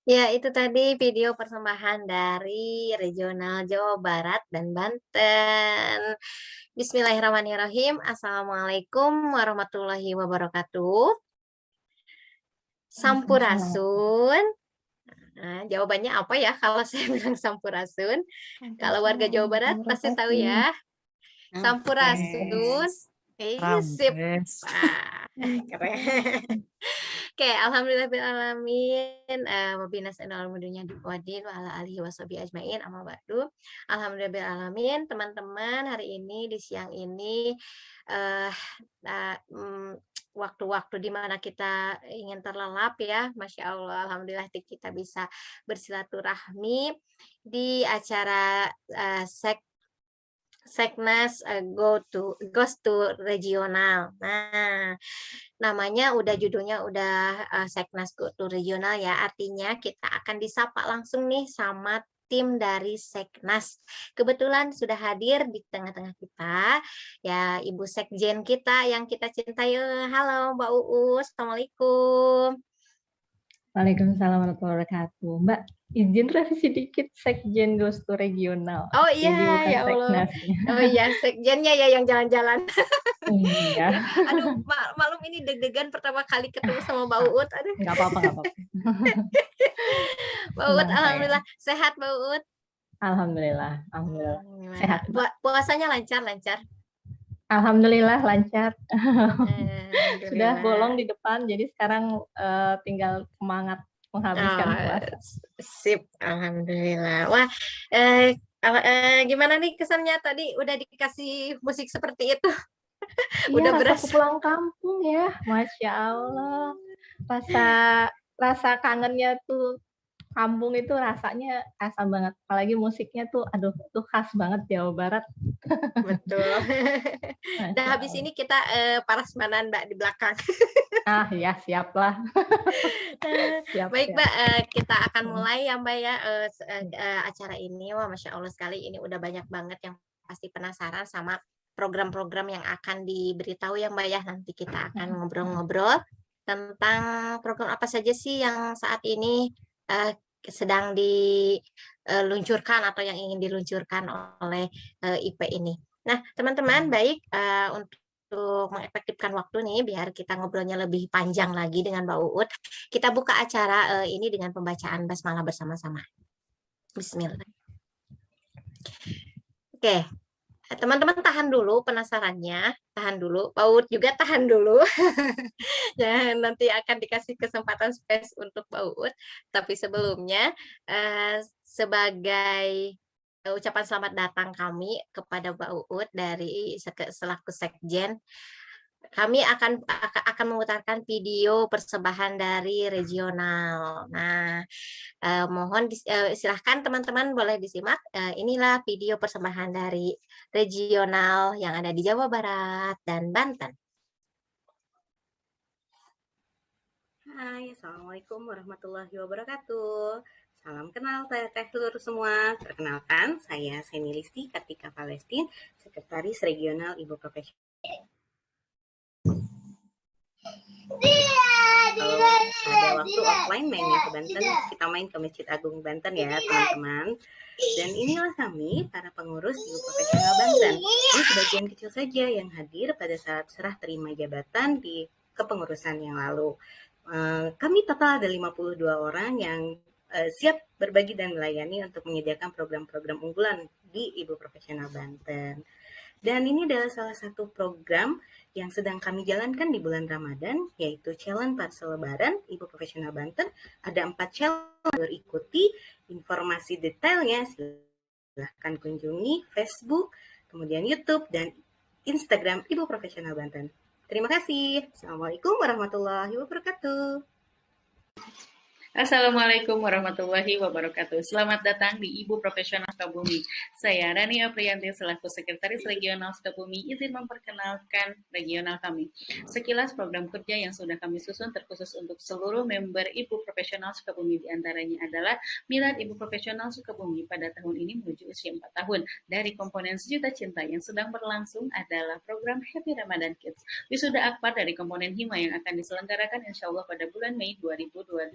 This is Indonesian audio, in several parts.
Ya, itu tadi video persembahan dari regional Jawa Barat dan Banten. Bismillahirrahmanirrahim. Assalamualaikum warahmatullahi wabarakatuh. Waalaikumsalam. Sampurasun. Nah, jawabannya apa ya kalau saya bilang sampurasun? Kalau warga Waalaikumsalam Jawa Barat warahmatullahi pasti tahu wabarakatuh. ya. Sampurasun. Rampes, Sip. rampes. Wah, keren. Oke, alhamdulillahirrahmanirrahim, wabinasa'in alal mudunya wadin wa ala alihi washabihi ajmain, amma ba'du. Alhamdulillahirrahmanirrahim, teman-teman, hari ini di siang ini, eh, nah, waktu-waktu di mana kita ingin terlelap ya, Masya Allah, alhamdulillah kita bisa bersilaturahmi di acara Seknas Goes to Regional. Nah, namanya judulnya udah, Seknas Go to Regional ya, artinya kita akan disapa langsung nih sama tim dari Seknas. Kebetulan sudah hadir di tengah-tengah kita, ya Ibu Sekjen kita yang kita cintai. Halo Mbak Uus, Assalamualaikum. Waalaikumsalam warahmatullahi wabarakatuh. Mbak, izin revisi dikit Sekjen Goes to Regional. Oh Jadi iya, bukan ya Allah. Seknasnya. Oh iya, Sekjennya ya yang jalan-jalan. Iya. Aduh, maklum ini deg-degan pertama kali ketemu sama Mbak Uut. Aduh. Nggak apa-apa, nggak apa-apa. Mbak Uut, Senang saya. alhamdulillah sehat Mbak Uut. Alhamdulillah, alhamdulillah. Gimana? Sehat, Mbak. Puasanya lancar-lancar. Alhamdulillah lancar. Sudah Alhamdulillah. bolong di depan, jadi sekarang tinggal semangat menghabiskan puasa. Sip, alhamdulillah. Wah, gimana nih kesannya tadi udah dikasih musik seperti itu? Iya, Udah rasaku berasa. pulang kampung ya, Masya Allah. Rasa kangennya tuh kampung itu rasanya rasa banget. Apalagi musiknya tuh, aduh, tuh khas banget Jawa Barat. Betul. Masya Nah, habis Allah. ini kita parasmanan Mbak di belakang. Ah ya, siaplah. Siap, Baik siap. Mbak, kita akan mulai ya Mbak ya acara ini. Wah, Masya Allah sekali, ini udah banyak banget yang pasti penasaran sama program-program yang akan diberitahu ya Mbak ya. Nanti kita akan ngobrol-ngobrol tentang program apa saja sih yang saat ini sedang diluncurkan atau yang ingin diluncurkan oleh IP ini. Nah, teman-teman, baik untuk mengefektifkan waktu nih, biar kita ngobrolnya lebih panjang lagi dengan Mbak Uut, kita buka acara ini dengan pembacaan basmalah bersama-sama. Bismillah. Oke, teman-teman tahan dulu penasarannya, tahan dulu, Pak Uut juga tahan dulu. Ya, nanti akan dikasih kesempatan space untuk Pak Uut, tapi sebelumnya sebagai ucapan selamat datang kami kepada Mbak Uut dari selaku Sekjen, kami akan memutarkan video persembahan dari regional. Nah, mohon silahkan teman-teman boleh disimak. Inilah video persembahan dari regional yang ada di Jawa Barat dan Banten. Hai, Assalamualaikum warahmatullahi wabarakatuh. Salam kenal teh telur semua. Perkenalkan, saya Seni Listi Kartika Palestin, Sekretaris Regional Ibu Profesional. Kalau ada waktu offline mainnya ke Banten, kita main ke Masjid Agung Banten ya teman-teman. Dan inilah kami, para pengurus Ibu Profesional Banten. Ini sebagian kecil saja yang hadir pada saat serah terima jabatan di kepengurusan yang lalu. Kami total ada 52 orang yang siap berbagi dan melayani untuk menyediakan program-program unggulan di Ibu Profesional Banten. Dan ini adalah salah satu program yang sedang kami jalankan di bulan Ramadan, yaitu Challenge Parsel Lebaran Ibu Profesional Banten. Ada 4 challenge berikuti. Informasi detailnya silahkan kunjungi Facebook, kemudian YouTube, dan Instagram Ibu Profesional Banten. Terima kasih. Assalamualaikum warahmatullahi wabarakatuh. Assalamualaikum warahmatullahi wabarakatuh. Selamat datang di Ibu Profesional Sukabumi. Saya Rani Aprianti selaku Sekretaris Regional Sukabumi izin memperkenalkan regional kami. Sekilas program kerja yang sudah kami susun terkhusus untuk seluruh member Ibu Profesional Sukabumi, diantaranya adalah Milad Ibu Profesional Sukabumi pada tahun ini menuju usia 4 tahun. Dari komponen Sejuta Cinta yang sedang berlangsung adalah program Happy Ramadan Kids. Wisuda Akbar dari komponen Hima yang akan diselenggarakan insya Allah pada bulan Mei 2022.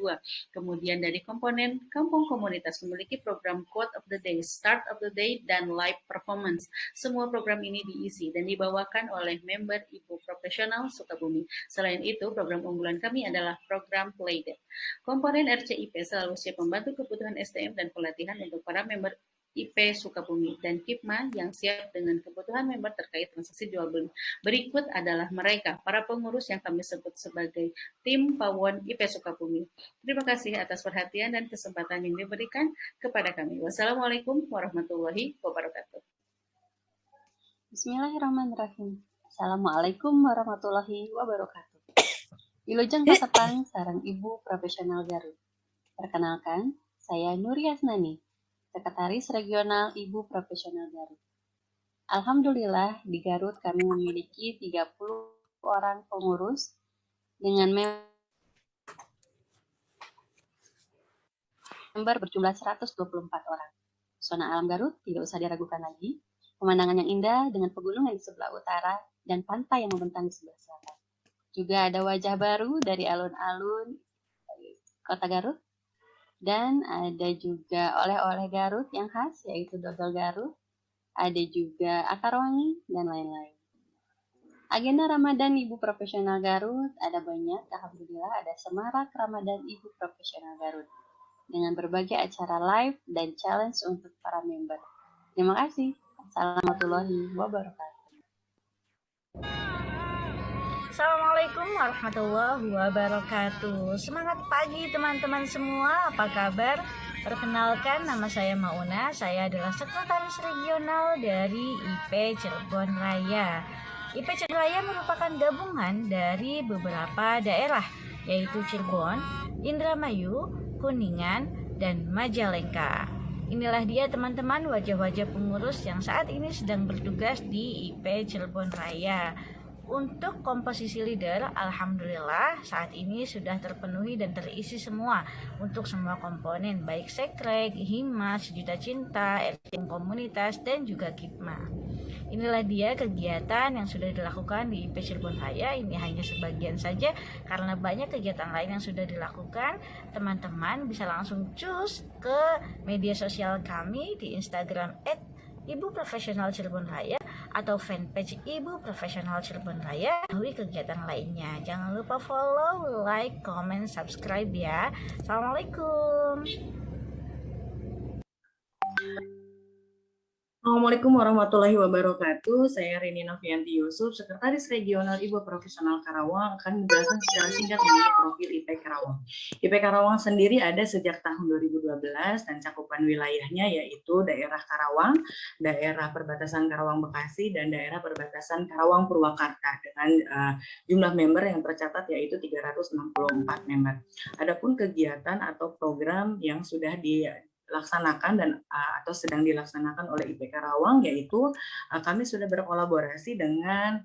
Kemudian dari komponen Kampung Komunitas memiliki program Quote of the Day, Start of the Day, dan Live Performance. Semua program ini diisi dan dibawakan oleh member Ibu Profesional Sukabumi. Selain itu, program unggulan kami adalah program Playdate. Komponen RCIP selalu siap membantu kebutuhan SDM dan pelatihan untuk para member IP Sukabumi dan KIPMA yang siap dengan kebutuhan member terkait transaksi jual beli. Berikut adalah mereka, para pengurus yang kami sebut sebagai tim Pawon IP Sukabumi. Terima kasih atas perhatian dan kesempatan yang diberikan kepada kami. Wassalamualaikum warahmatullahi wabarakatuh. Bismillahirrahmanirrahim. Assalamualaikum warahmatullahi wabarakatuh. Wilujeng Pasepang, sarang Ibu Profesional Garut. Perkenalkan, saya Nuri Asnani, Sekretaris Regional Ibu Profesional Garut. Alhamdulillah, di Garut kami memiliki 30 orang pengurus dengan member berjumlah 124 orang. Zona alam Garut tidak usah diragukan lagi. Pemandangan yang indah dengan pegunungan di sebelah utara dan pantai yang membentang di sebelah selatan. Juga ada wajah baru dari alun-alun Kota Garut. Dan ada juga oleh-oleh Garut yang khas, yaitu dodol Garut. Ada juga akar wangi, dan lain-lain. Agenda Ramadan Ibu Profesional Garut ada banyak. Alhamdulillah ada Semarak Ramadan Ibu Profesional Garut. Dengan berbagai acara live dan challenge untuk para member. Terima kasih. Assalamualaikum warahmatullahi wabarakatuh. Assalamualaikum warahmatullahi wabarakatuh. Semangat pagi teman-teman semua, apa kabar? Perkenalkan, nama saya Mauna. Saya adalah Sekretaris Regional dari IP Cirebon Raya. IP Cirebon Raya merupakan gabungan dari beberapa daerah, yaitu Cirebon, Indramayu, Kuningan, dan Majalengka. Inilah dia teman-teman wajah-wajah pengurus yang saat ini sedang bertugas di IP Cirebon Raya. Untuk komposisi leader, alhamdulillah saat ini sudah terpenuhi dan terisi semua untuk semua komponen, baik Sekrek, Hima, Sejuta Cinta, RT Komunitas, dan juga KIPMA. Inilah dia kegiatan yang sudah dilakukan di IP Cirebon Raya. Ini hanya sebagian saja karena banyak kegiatan lain yang sudah dilakukan. Teman-teman bisa langsung cus ke media sosial kami di Instagram @Ibu Profesional Cirebon Raya atau fanpage Ibu Profesional Cirebon Raya. Ketahui kegiatan lainnya. Jangan lupa follow, like, comment, subscribe ya. Assalamualaikum. Assalamualaikum warahmatullahi wabarakatuh. Saya Rini Novianti Yusuf, Sekretaris Regional Ibu Profesional Karawang, akan menjelaskan secara singkat mengenai profil IP Karawang. IP Karawang sendiri ada sejak tahun 2012 dan cakupan wilayahnya yaitu daerah Karawang, daerah perbatasan Karawang Bekasi, dan daerah perbatasan Karawang Purwakarta dengan jumlah member yang tercatat yaitu 364 member. Adapun kegiatan atau program yang sudah dilaksanakan dan atau sedang dilaksanakan oleh IP Karawang, yaitu kami sudah berkolaborasi dengan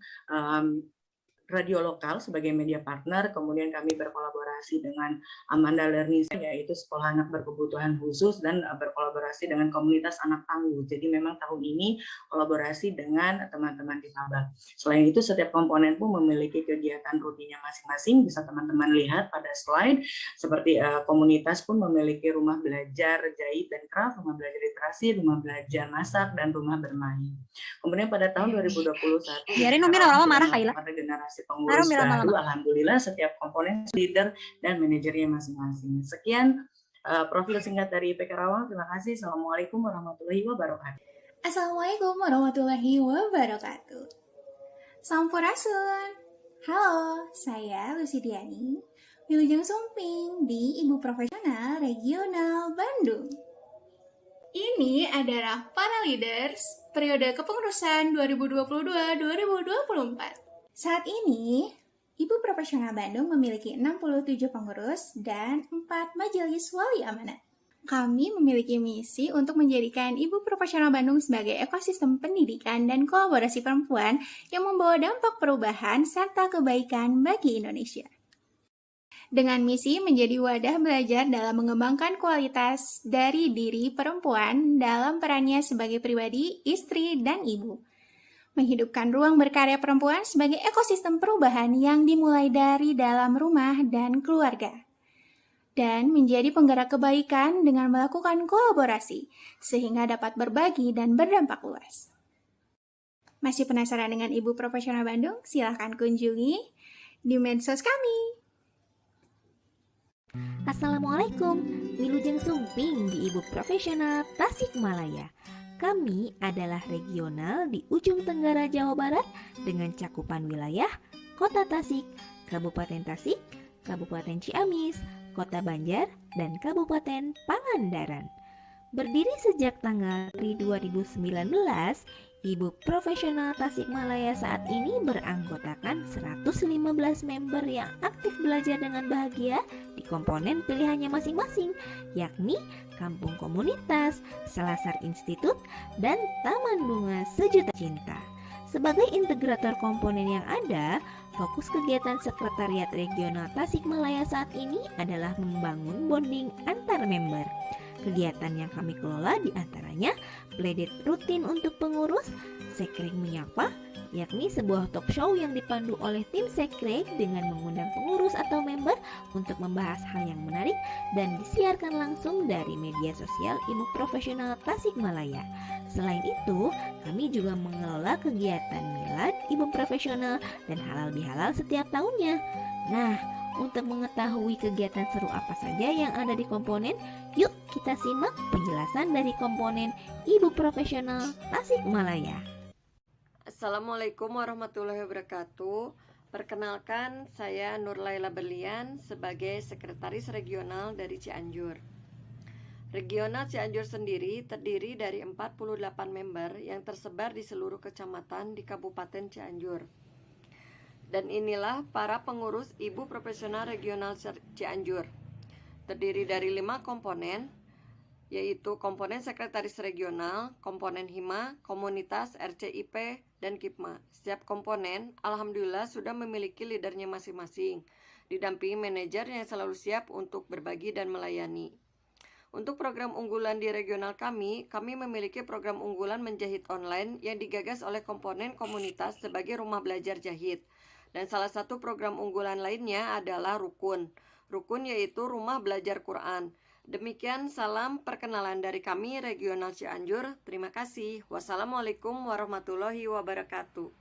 radio lokal sebagai media partner, kemudian kami berkolaborasi dengan Amanda Learning, yaitu sekolah anak berkebutuhan khusus, dan berkolaborasi dengan komunitas anak tangguh. Jadi memang tahun ini kolaborasi dengan teman-teman difabel. Selain itu, setiap komponen pun memiliki kegiatan rutinnya masing-masing. Bisa teman-teman lihat pada slide, seperti komunitas pun memiliki rumah belajar jahit dan craft, rumah belajar literasi, rumah belajar masak, dan rumah bermain. Kemudian pada tahun 2021, biarin Umi lama-lama marah Kaila. Pada generasi pengurus baru, alhamdulillah setiap komponen leader dan manajernya masing-masing. Sekian profil singkat dari IP Karawang. Terima kasih. Assalamualaikum warahmatullahi wabarakatuh. Assalamualaikum warahmatullahi wabarakatuh. Sampurasun. Halo, saya Lucy Diani, Wilujeng Sumping di Ibu Profesional Regional Bandung. Ini adalah para leaders periode kepengurusan 2022-2024. Saat ini, Ibu Profesional Bandung memiliki 67 pengurus dan 4 majelis wali amanat. Kami memiliki misi untuk menjadikan Ibu Profesional Bandung sebagai ekosistem pendidikan dan kolaborasi perempuan yang membawa dampak perubahan serta kebaikan bagi Indonesia. Dengan misi menjadi wadah belajar dalam mengembangkan kualitas dari diri perempuan dalam perannya sebagai pribadi, istri, dan ibu. Menghidupkan ruang berkarya perempuan sebagai ekosistem perubahan yang dimulai dari dalam rumah dan keluarga. dan menjadi penggerak kebaikan dengan melakukan kolaborasi, sehingga dapat berbagi dan berdampak luas. Masih penasaran dengan Ibu Profesional Bandung? Silahkan kunjungi di medsos kami. Assalamualaikum, Wilujeng Sumping di Ibu Profesional Tasikmalaya. Kami adalah regional di ujung tenggara Jawa Barat dengan cakupan wilayah Kota Tasik, Kabupaten Tasik, Kabupaten Ciamis, Kota Banjar, dan Kabupaten Pangandaran. Berdiri sejak tanggal 2019, Ibu Profesional Tasikmalaya saat ini beranggotakan 115 member yang aktif belajar dengan bahagia di komponen pilihannya masing-masing, yakni Kampung Komunitas, Selasar Institut, dan Taman Bunga Sejuta Cinta. Sebagai integrator komponen yang ada, fokus kegiatan Sekretariat Regional Tasikmalaya saat ini adalah membangun bonding antar member. Kegiatan yang kami kelola diantaranya playdate rutin untuk pengurus, Sekrek Menyapa, yakni sebuah talk show yang dipandu oleh tim Sekrek dengan mengundang pengurus atau member untuk membahas hal yang menarik dan disiarkan langsung dari media sosial Ibu Profesional Tasikmalaya. Selain itu, kami juga mengelola kegiatan milad Ibu Profesional dan halal bihalal setiap tahunnya. Nah, untuk mengetahui kegiatan seru apa saja yang ada di komponen, yuk kita simak penjelasan dari komponen Ibu Profesional Tasikmalaya. Assalamualaikum warahmatullahi wabarakatuh. Perkenalkan, saya Nur Laila Berlian sebagai Sekretaris Regional dari Cianjur. Regional Cianjur sendiri terdiri dari 48 member yang tersebar di seluruh kecamatan di Kabupaten Cianjur. Dan inilah para pengurus Ibu Profesional Regional Cianjur. Terdiri dari 5 komponen, yaitu komponen Sekretaris Regional, komponen Hima, Komunitas, RCIP, dan KIPMA. Setiap komponen, alhamdulillah sudah memiliki leadernya masing-masing, didampingi manajer yang selalu siap untuk berbagi dan melayani. Untuk program unggulan di regional kami memiliki program unggulan menjahit online yang digagas oleh komponen komunitas sebagai rumah belajar jahit. Dan salah satu program unggulan lainnya adalah Rukun. Rukun yaitu rumah belajar Quran. Demikian salam perkenalan dari kami Regional Cianjur. Terima kasih. Wassalamualaikum warahmatullahi wabarakatuh.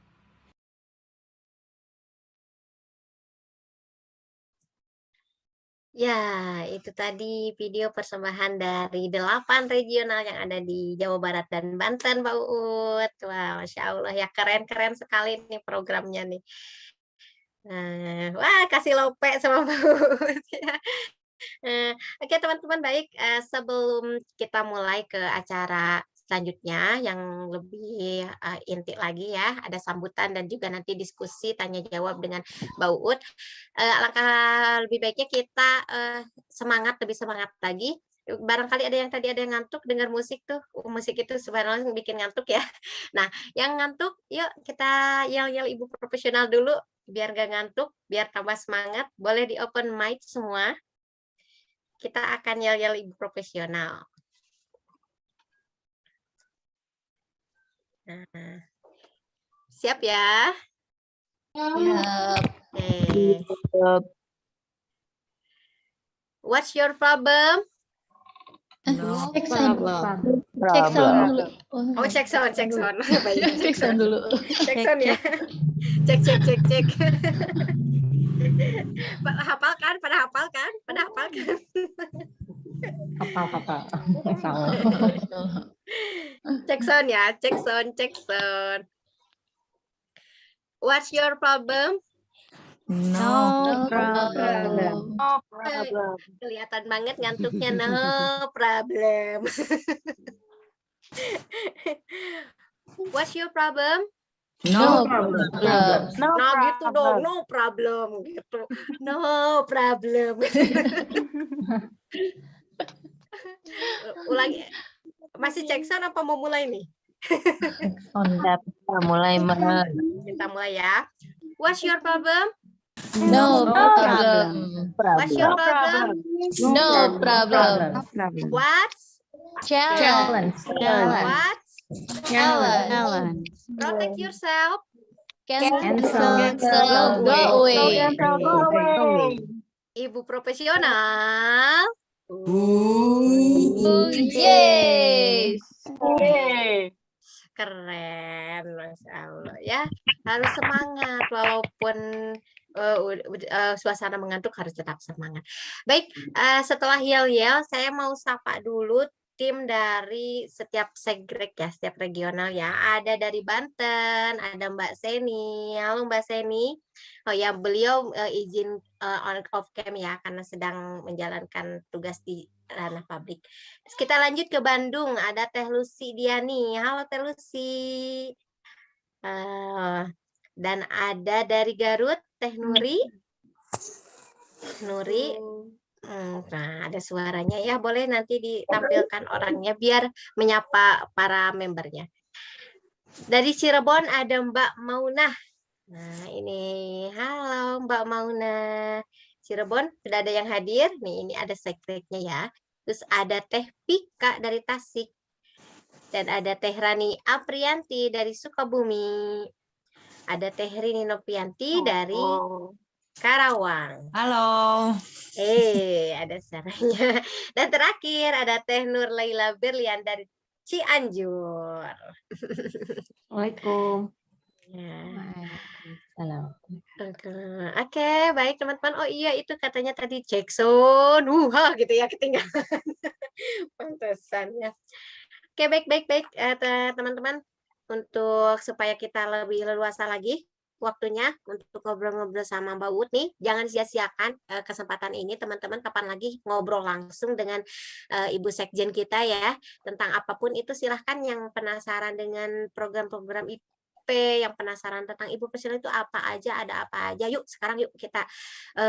Ya, itu tadi video persembahan dari 8 regional yang ada di Jawa Barat dan Banten, Pak Uut. Wah, Masya Allah ya, keren-keren sekali nih programnya nih. Wah, kasih lope sama Pak Uut ya. Oke teman-teman, baik, sebelum kita mulai ke acara selanjutnya yang lebih inti lagi ya, ada sambutan dan juga nanti diskusi tanya jawab dengan Mbak Uut. Alangkah lebih baiknya kita lebih semangat lagi. Barangkali ada yang tadi ada yang ngantuk dengar musik tuh, musik itu sebenarnya bikin ngantuk ya. Nah, yang ngantuk, yuk kita yel-yel Ibu Profesional dulu biar gak ngantuk, biar tambah semangat. Boleh di open mic semua. Kita akan yel-yel Ibu Profesional. Nah, siap ya? Siap. Okay. What's your problem? Cek sound dulu. Oh, cek sound. Baik. Cek sound dulu. Cek sound ya. Cek. Pada hafalkan. Hafal. Salah. Cek sound ya, cek sound. What's your problem? No problem. Kelihatan banget ngantuknya, no problem. What's your problem? No problem. No gitu dong, no problem gitu. No problem. Ulangi. Masih cek sound apa mau mulai nih? Mulai. Kita mulai ya. What's your problem? No problem. What's your problem? No problem. What's Challenge. What's Challenge. protect yourself? Cancel. Go away. Ibu profesional. Yes. Keren, Masya Allah ya. Harus semangat walaupun suasana mengantuk harus tetap semangat. Baik, setelah yel-yel saya mau sapa dulu tim dari setiap segrek ya, setiap regional ya. Ada dari Banten, ada Mbak Seni. Halo Mbak Seni. Oh ya, beliau izin on off cam ya karena sedang menjalankan tugas di ranah publik. Terus kita lanjut ke Bandung, ada Teh Lucy Diani. Halo Teh Lucy. Dan ada dari Garut, Teh Nuri. Nuri. Nah, ada suaranya ya. Boleh nanti ditampilkan orangnya biar menyapa para membernya. Dari Cirebon ada Mbak Maunah. Nah, ini halo Mbak Maunah. Cirebon sudah ada yang hadir. Nih, ini ada sekretnya ya. Terus ada Teh Pika dari Tasik. Dan ada Teh Rani Aprianti dari Sukabumi. Ada Teh Rini Nopianti dari Karawang. Halo. Ada suaranya. Dan terakhir ada Teh Nur Laila Berlian dari Cianjur. Assalamualaikum. Ya. Salam. Oke, baik teman-teman. Oh iya, itu katanya tadi Jackson. Gitu ya, ketinggalan. Pantesan ya. Oke, baik. Teman-teman. Untuk supaya kita lebih leluasa lagi waktunya untuk ngobrol-ngobrol sama Mbak Ut nih, jangan sia-siakan kesempatan ini teman-teman. Kapan lagi ngobrol langsung dengan Ibu Sekjen kita ya tentang apapun itu, silahkan. Yang penasaran dengan program-program IP, yang penasaran tentang Ibu Profesional itu apa aja, ada apa aja, yuk sekarang yuk kita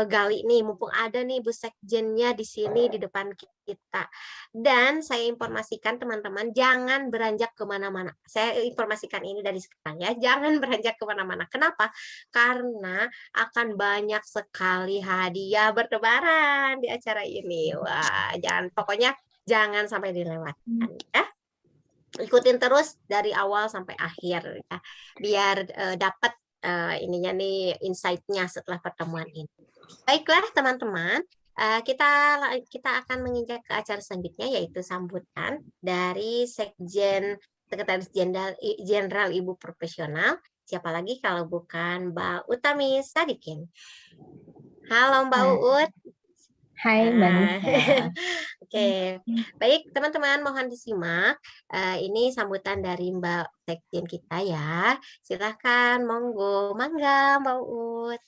gali nih, mumpung ada nih Bu Sekjennya di sini di depan kita. Dan saya informasikan teman-teman, jangan beranjak kemana-mana. Saya informasikan ini dari sekarang ya, jangan beranjak kemana-mana. Kenapa? Karena akan banyak sekali hadiah bertebaran di acara ini. Wah, pokoknya jangan sampai dilewatkan ya. Ikutin terus dari awal sampai akhir ya, biar dapat ininya nih, insight-nya setelah pertemuan ini. Baiklah teman-teman, kita akan menginjak ke acara selanjutnya, yaitu sambutan dari Sekretaris Jenderal Ibu Profesional. Siapa lagi kalau bukan Mbak Utami Sadikin. Halo Mbak Uut. Hai Mbak Nisa. Oke, baik teman-teman, mohon disimak. Ini sambutan dari Mbak Sekjen kita ya. Silahkan, monggo, mangga Mbak Uut.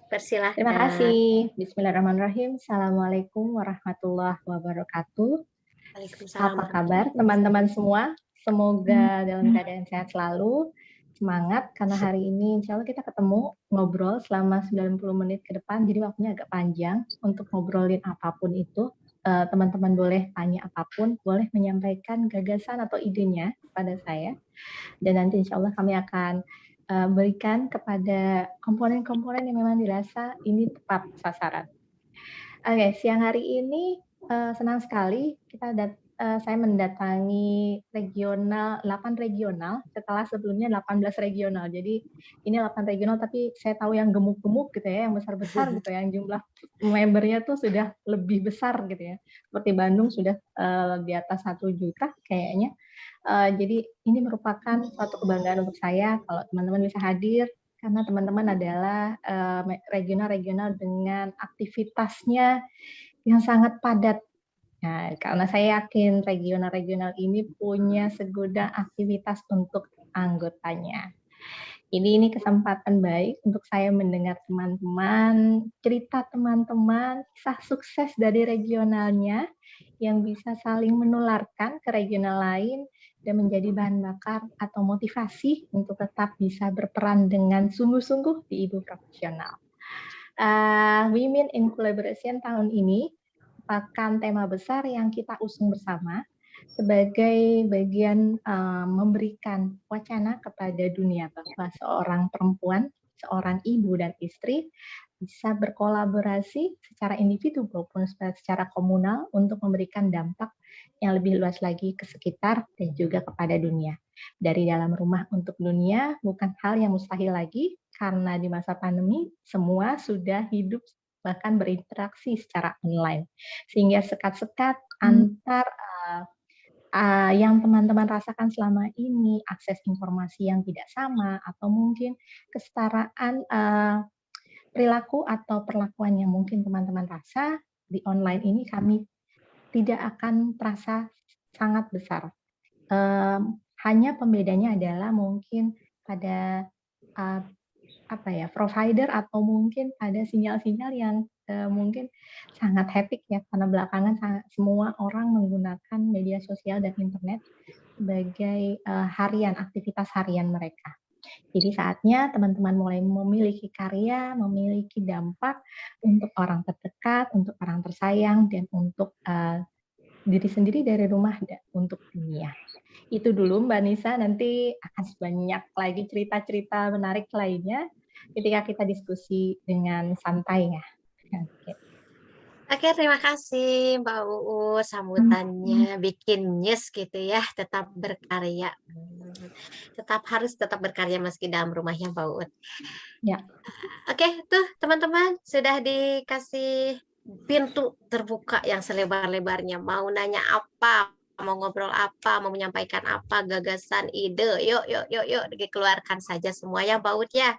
Persilahkan. Terima kasih. Bismillahirrahmanirrahim. Assalamualaikum warahmatullahi wabarakatuh. Waalaikumsalam. Apa kabar teman-teman semua? Semoga dalam keadaan sehat selalu. Semangat karena hari ini insya Allah kita ketemu ngobrol selama 90 menit ke depan, jadi waktunya agak panjang untuk ngobrolin apapun itu. Teman-teman boleh tanya apapun, boleh menyampaikan gagasan atau idenya kepada saya, dan nanti insya Allah kami akan berikan kepada komponen-komponen yang memang dirasa ini tepat sasaran. Oke, siang hari ini senang sekali saya mendatangi 8 regional setelah sebelumnya 18 regional. Jadi ini 8 regional, tapi saya tahu yang gemuk-gemuk gitu ya, yang besar-besar gitu, yang jumlah membernya tuh sudah lebih besar gitu ya. Seperti Bandung sudah di atas 1 juta kayaknya. Jadi ini merupakan suatu kebanggaan untuk saya kalau teman-teman bisa hadir, karena teman-teman adalah regional-regional dengan aktivitasnya yang sangat padat. Nah, karena saya yakin regional-regional ini punya segudang aktivitas untuk anggotanya. Ini kesempatan baik untuk saya mendengar teman-teman, cerita teman-teman, kisah sukses dari regionalnya yang bisa saling menularkan ke regional lain dan menjadi bahan bakar atau motivasi untuk tetap bisa berperan dengan sungguh-sungguh di Ibu Profesional. Women in Collaboration tahun ini merupakan tema besar yang kita usung bersama sebagai bagian memberikan wacana kepada dunia bahwa seorang perempuan, seorang ibu dan istri bisa berkolaborasi secara individu maupun secara komunal untuk memberikan dampak yang lebih luas lagi ke sekitar dan juga kepada dunia. Dari dalam rumah untuk dunia bukan hal yang mustahil lagi, karena di masa pandemi semua sudah hidup bahkan berinteraksi secara online. Sehingga sekat-sekat antar yang teman-teman rasakan selama ini, akses informasi yang tidak sama, atau mungkin kesetaraan perilaku atau perlakuan yang mungkin teman-teman rasa di online ini kami tidak akan terasa sangat besar. Hanya pembedanya adalah mungkin pada provider atau mungkin pada sinyal-sinyal yang mungkin sangat hectic ya, karena belakangan semua orang menggunakan media sosial dan internet sebagai aktivitas harian mereka. Jadi saatnya teman-teman mulai memiliki karya, memiliki dampak untuk orang terdekat, untuk orang tersayang, dan untuk diri sendiri dari rumah dan untuk dunia. Itu dulu Mbak Nisa, nanti akan banyak lagi cerita-cerita menarik lainnya ketika kita diskusi dengan santai ya. Oke, terima kasih Mbak UU, sambutannya bikin nyes gitu ya, tetap berkarya. Harus tetap berkarya meski dalam rumahnya Mbak UU. Ya. Oke, tuh teman-teman sudah dikasih pintu terbuka yang selebar-lebarnya. Mau nanya apa, mau ngobrol apa, mau menyampaikan apa, gagasan, ide, yuk dikeluarkan saja semuanya Mbak UU ya.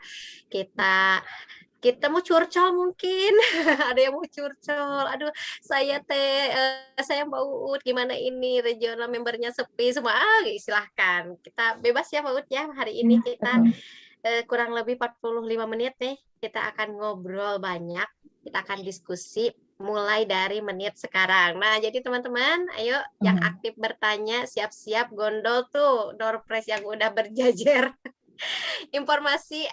Kita mau curcol mungkin. Ada yang mau curcol. Aduh, saya Mbak Uut, gimana ini regional membernya sepi semua. Silahkan. Kita bebas ya Mbak Uut ya. Hari ini kita kurang lebih 45 menit nih. Kita akan ngobrol banyak. Kita akan diskusi mulai dari menit sekarang. Nah, jadi teman-teman, ayo yang aktif bertanya, siap-siap gondol tuh door prize yang udah berjajar. Informasi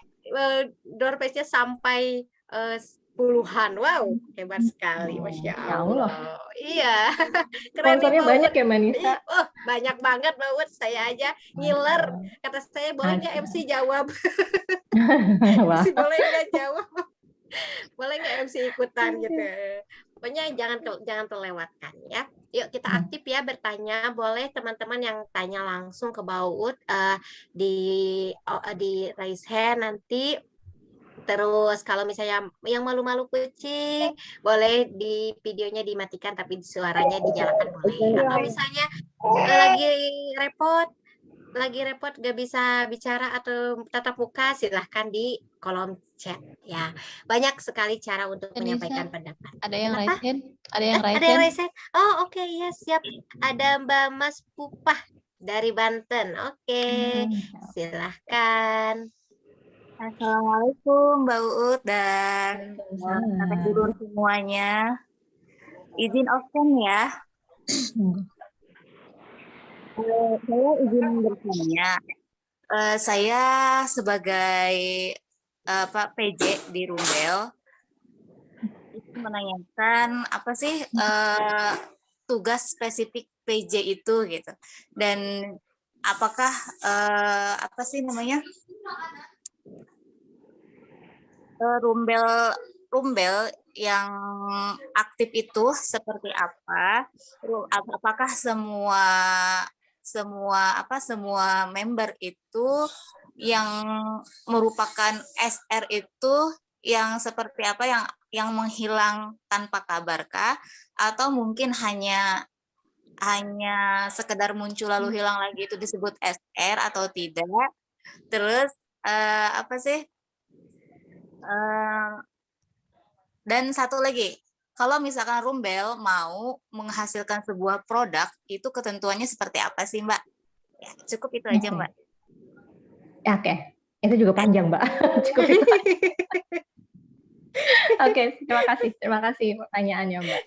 door prize-nya sampai puluhan. Wow, hebat sekali, Masya Allah. Iya, keren Sponsornya nih, banyak ya Mbak Nisa? Oh, banyak banget Mbak Uut. Saya aja ngiler. Kata saya, boleh nggak MC jawab? MC boleh nggak jawab? Boleh nggak MC ikutan gitu? Pokoknya jangan terlewatkan ya. Yuk kita aktif ya bertanya. Boleh teman-teman yang tanya langsung ke Mbak Uut di raise hand nanti. Terus kalau misalnya yang malu-malu kucing, boleh di videonya dimatikan tapi suaranya dinyalakan boleh. Atau misalnya lagi repot gak bisa bicara atau tatap muka, silahkan di kolom chat ya. Banyak sekali cara untuk menyampaikan pendapat. Ada yang raise hand? Ada yang raise hand? Oh oke, ya siap. Ada Mbak Mas Pupah dari Banten. Oke, silahkan. Assalamualaikum Mbak Uut dan kakak tidur semuanya. Izin absen ya. Saya izin bertanya. Saya sebagai PJ di Rumbel itu menanyakan apa sih tugas spesifik PJ itu gitu, dan apakah apa sih namanya Rumbel yang aktif itu seperti apa? Apakah semua member itu yang merupakan SR itu yang seperti apa, yang menghilang tanpa kabarkah, atau mungkin hanya sekedar muncul lalu hilang lagi itu disebut SR atau tidak? Terus apa sih? Dan satu lagi, kalau misalkan Rumbel mau menghasilkan sebuah produk, itu ketentuannya seperti apa sih, Mbak? Ya, cukup itu aja, Mbak. Oke, itu juga panjang, Mbak. Cukup itu. Oke, terima kasih pertanyaannya, Mbak.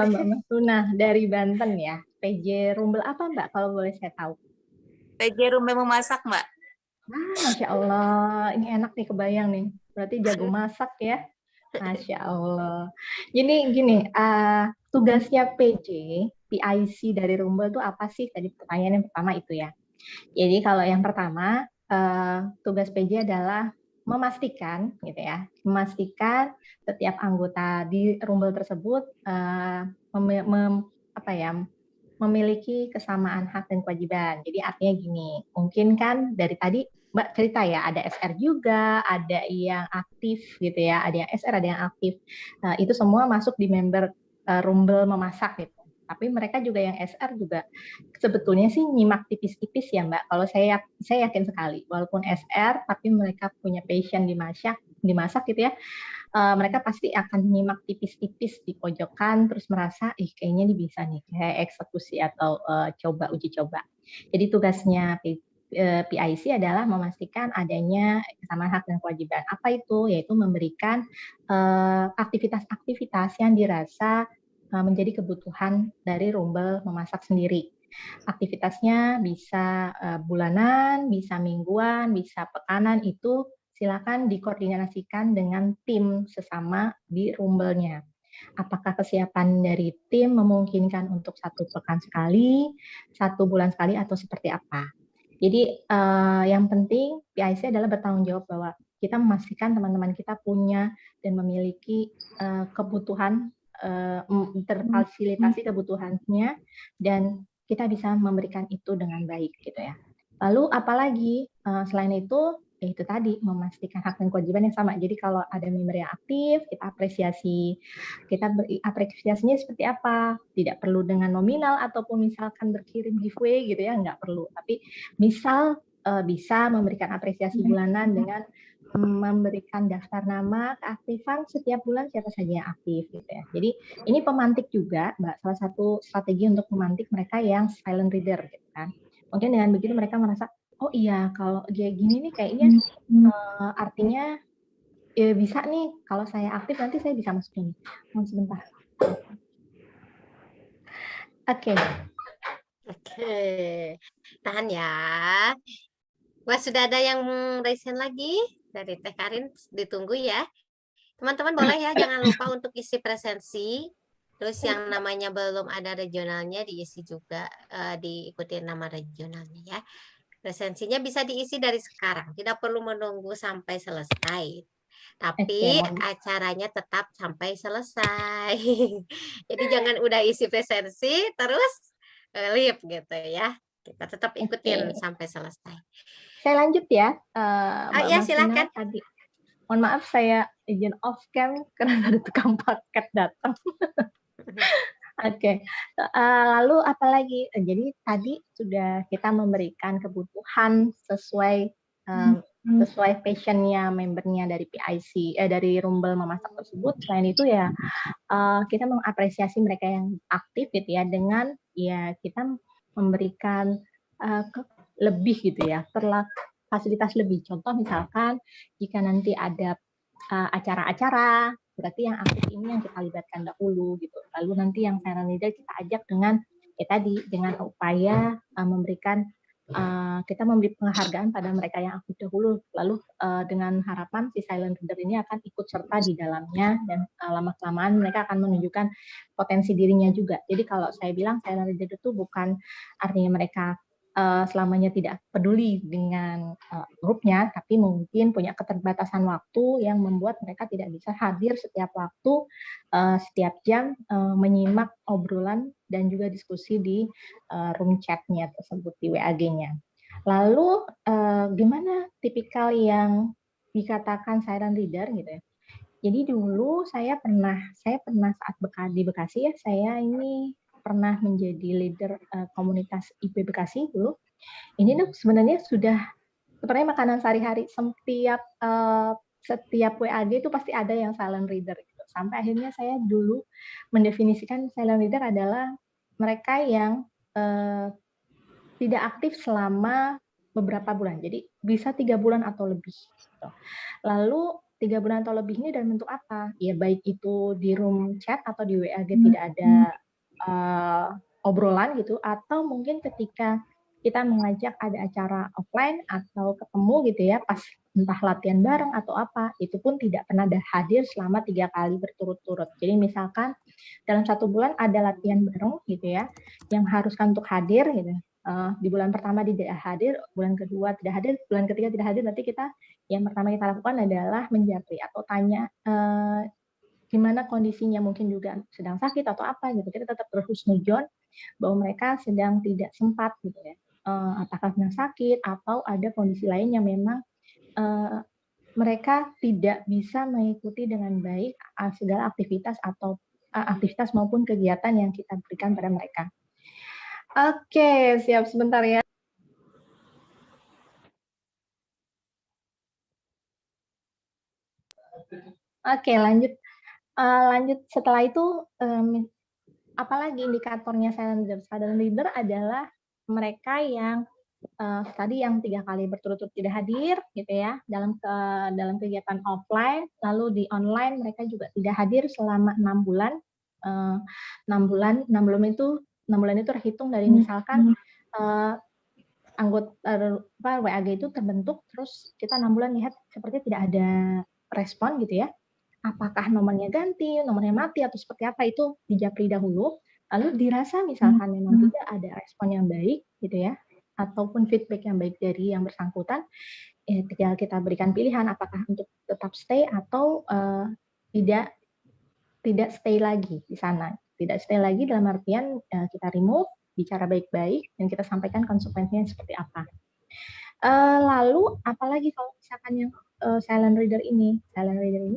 Mbak Masuna dari Banten ya. PJ Rumbel apa, Mbak, kalau boleh saya tahu? PJ Rumbel memasak, Mbak. Masya Allah, ini enak nih, kebayang nih. Berarti jago masak ya. Masya Allah. Gini, tugasnya PIC dari Rumbel itu apa sih? Tadi pertanyaan yang pertama itu ya. Jadi kalau yang pertama, tugas PJ adalah memastikan setiap anggota di Rumbel tersebut memiliki kesamaan hak dan kewajiban. Jadi artinya gini, mungkin kan dari tadi Mbak cerita ya, ada SR juga, ada yang aktif gitu ya, ada yang SR, ada yang aktif. Itu semua masuk di member Rumble Memasak gitu. Tapi mereka juga yang SR juga sebetulnya sih nyimak tipis-tipis ya Mbak. Kalau saya yakin sekali, walaupun SR tapi mereka punya passion dimasak gitu ya. Mereka pasti akan nyimak tipis-tipis di pojokan, terus merasa, kayaknya ini bisa nih, kayak eksekusi atau uji coba. Jadi tugasnya PIC adalah memastikan adanya kesamaan hak dan kewajiban. Apa itu? Yaitu memberikan aktivitas-aktivitas yang dirasa menjadi kebutuhan dari Rumble Memasak sendiri. Aktivitasnya bisa bulanan, bisa mingguan, bisa pekanan, itu silakan dikoordinasikan dengan tim sesama di Rumble-nya. Apakah kesiapan dari tim memungkinkan untuk 1 pekan sekali, 1 bulan sekali, atau seperti apa? Jadi yang penting PIC adalah bertanggung jawab bahwa kita memastikan teman-teman kita punya dan memiliki kebutuhan, terfasilitasi kebutuhannya, dan kita bisa memberikan itu dengan baik gitu ya. Lalu apalagi selain itu, itu tadi memastikan hak dan kewajiban yang sama. Jadi kalau ada member yang aktif, kita apresiasi. Kita apresiasinya seperti apa? Tidak perlu dengan nominal ataupun misalkan berkirim giveaway gitu ya, nggak perlu. Tapi misal bisa memberikan apresiasi bulanan dengan memberikan daftar nama keaktifan setiap bulan siapa saja yang aktif gitu ya. Jadi ini pemantik juga, Mbak, salah satu strategi untuk memantik mereka yang silent reader gitu kan. Mungkin dengan begitu mereka merasa, oh iya kalau kayak gini nih kayaknya artinya bisa nih kalau saya aktif nanti saya bisa masukin. Sebentar. Oke. Tahan ya. Wah, sudah ada yang raise hand lagi dari Teh Karin, ditunggu ya. Teman-teman boleh ya, jangan lupa untuk isi presensi. Terus yang namanya belum ada regionalnya diisi juga, diikuti nama regionalnya ya. Presensinya bisa diisi dari sekarang, tidak perlu menunggu sampai selesai. Tapi acaranya tetap sampai selesai. Jadi jangan udah isi presensi terus leave gitu ya. Kita tetap ikutin sampai selesai. Saya lanjut ya, Mbak ya, silakan. Tadi. Mohon maaf saya izin off cam karena ada tukang paket datang. Oke. Lalu apalagi? Jadi tadi sudah kita memberikan kebutuhan sesuai passionnya membernya dari PIC, dari Rumble Memasak tersebut. Selain itu ya kita mengapresiasi mereka yang aktif gitu ya, dengan ya kita memberikan lebih gitu ya, fasilitas lebih. Contoh misalkan jika nanti ada acara-acara, berarti yang aktif ini yang kita libatkan dahulu gitu. Lalu nanti yang silent leader kita ajak dengan dengan upaya memberikan kita memberi penghargaan pada mereka yang aktif dahulu. Lalu dengan harapan si silent leader ini akan ikut serta di dalamnya, dan lama-kelamaan mereka akan menunjukkan potensi dirinya juga. Jadi kalau saya bilang silent leader itu bukan artinya mereka selamanya tidak peduli dengan grupnya, tapi mungkin punya keterbatasan waktu yang membuat mereka tidak bisa hadir setiap waktu, setiap jam, menyimak obrolan dan juga diskusi di room chat-nya tersebut, di WAG-nya. Lalu gimana tipikal yang dikatakan silent leader gitu ya. Jadi dulu saya pernah saat di Bekasi ya, saya ini pernah menjadi leader komunitas IP Bekasi dulu. Ini tuh sebenarnya sudah sebenarnya makanan sehari-hari. Setiap WAG itu pasti ada yang silent reader gitu. Sampai akhirnya saya dulu mendefinisikan silent reader adalah mereka yang tidak aktif selama beberapa bulan. Jadi bisa 3 bulan atau lebih. Gitu. Lalu 3 bulan atau lebih ini dalam bentuk apa? Ya baik itu di room chat atau di WAG tidak ada obrolan gitu, atau mungkin ketika kita mengajak ada acara offline atau ketemu gitu ya, pas entah latihan bareng atau apa, itu pun tidak pernah hadir selama 3 kali berturut-turut. Jadi misalkan dalam 1 bulan ada latihan bareng gitu ya, yang haruskan untuk hadir gitu. Di bulan pertama tidak hadir, bulan kedua tidak hadir, bulan ketiga tidak hadir, berarti kita yang pertama kita lakukan adalah menjapri atau tanya gimana kondisinya, mungkin juga sedang sakit atau apa gitu. Kita tetap berhusnuzon bahwa mereka sedang tidak sempat gitu ya. apakah sedang sakit atau ada kondisi lain yang memang mereka tidak bisa mengikuti dengan baik segala aktivitas atau aktivitas maupun kegiatan yang kita berikan pada mereka. Oke, siap sebentar ya. Oke, lanjut. Lanjut setelah itu, apalagi indikatornya silent leader? Silent leader adalah mereka yang tadi yang 3 kali berturut-turut tidak hadir, gitu ya, dalam kegiatan offline, lalu di online mereka juga tidak hadir selama 6 bulan. 6 bulan itu terhitung dari misalkan anggota WAG itu terbentuk, terus kita 6 bulan lihat seperti tidak ada respon gitu ya. Apakah nomornya ganti, nomornya mati, atau seperti apa, itu dijapri dahulu, lalu dirasa misalkan memang tidak ada respon yang baik gitu ya, ataupun feedback yang baik dari yang bersangkutan, tinggal kita berikan pilihan apakah untuk tetap stay atau tidak stay lagi di sana. Tidak stay lagi dalam artian kita remove, bicara baik-baik, dan kita sampaikan konsekuensinya seperti apa. Lalu apalagi kalau misalkan yang silent reader ini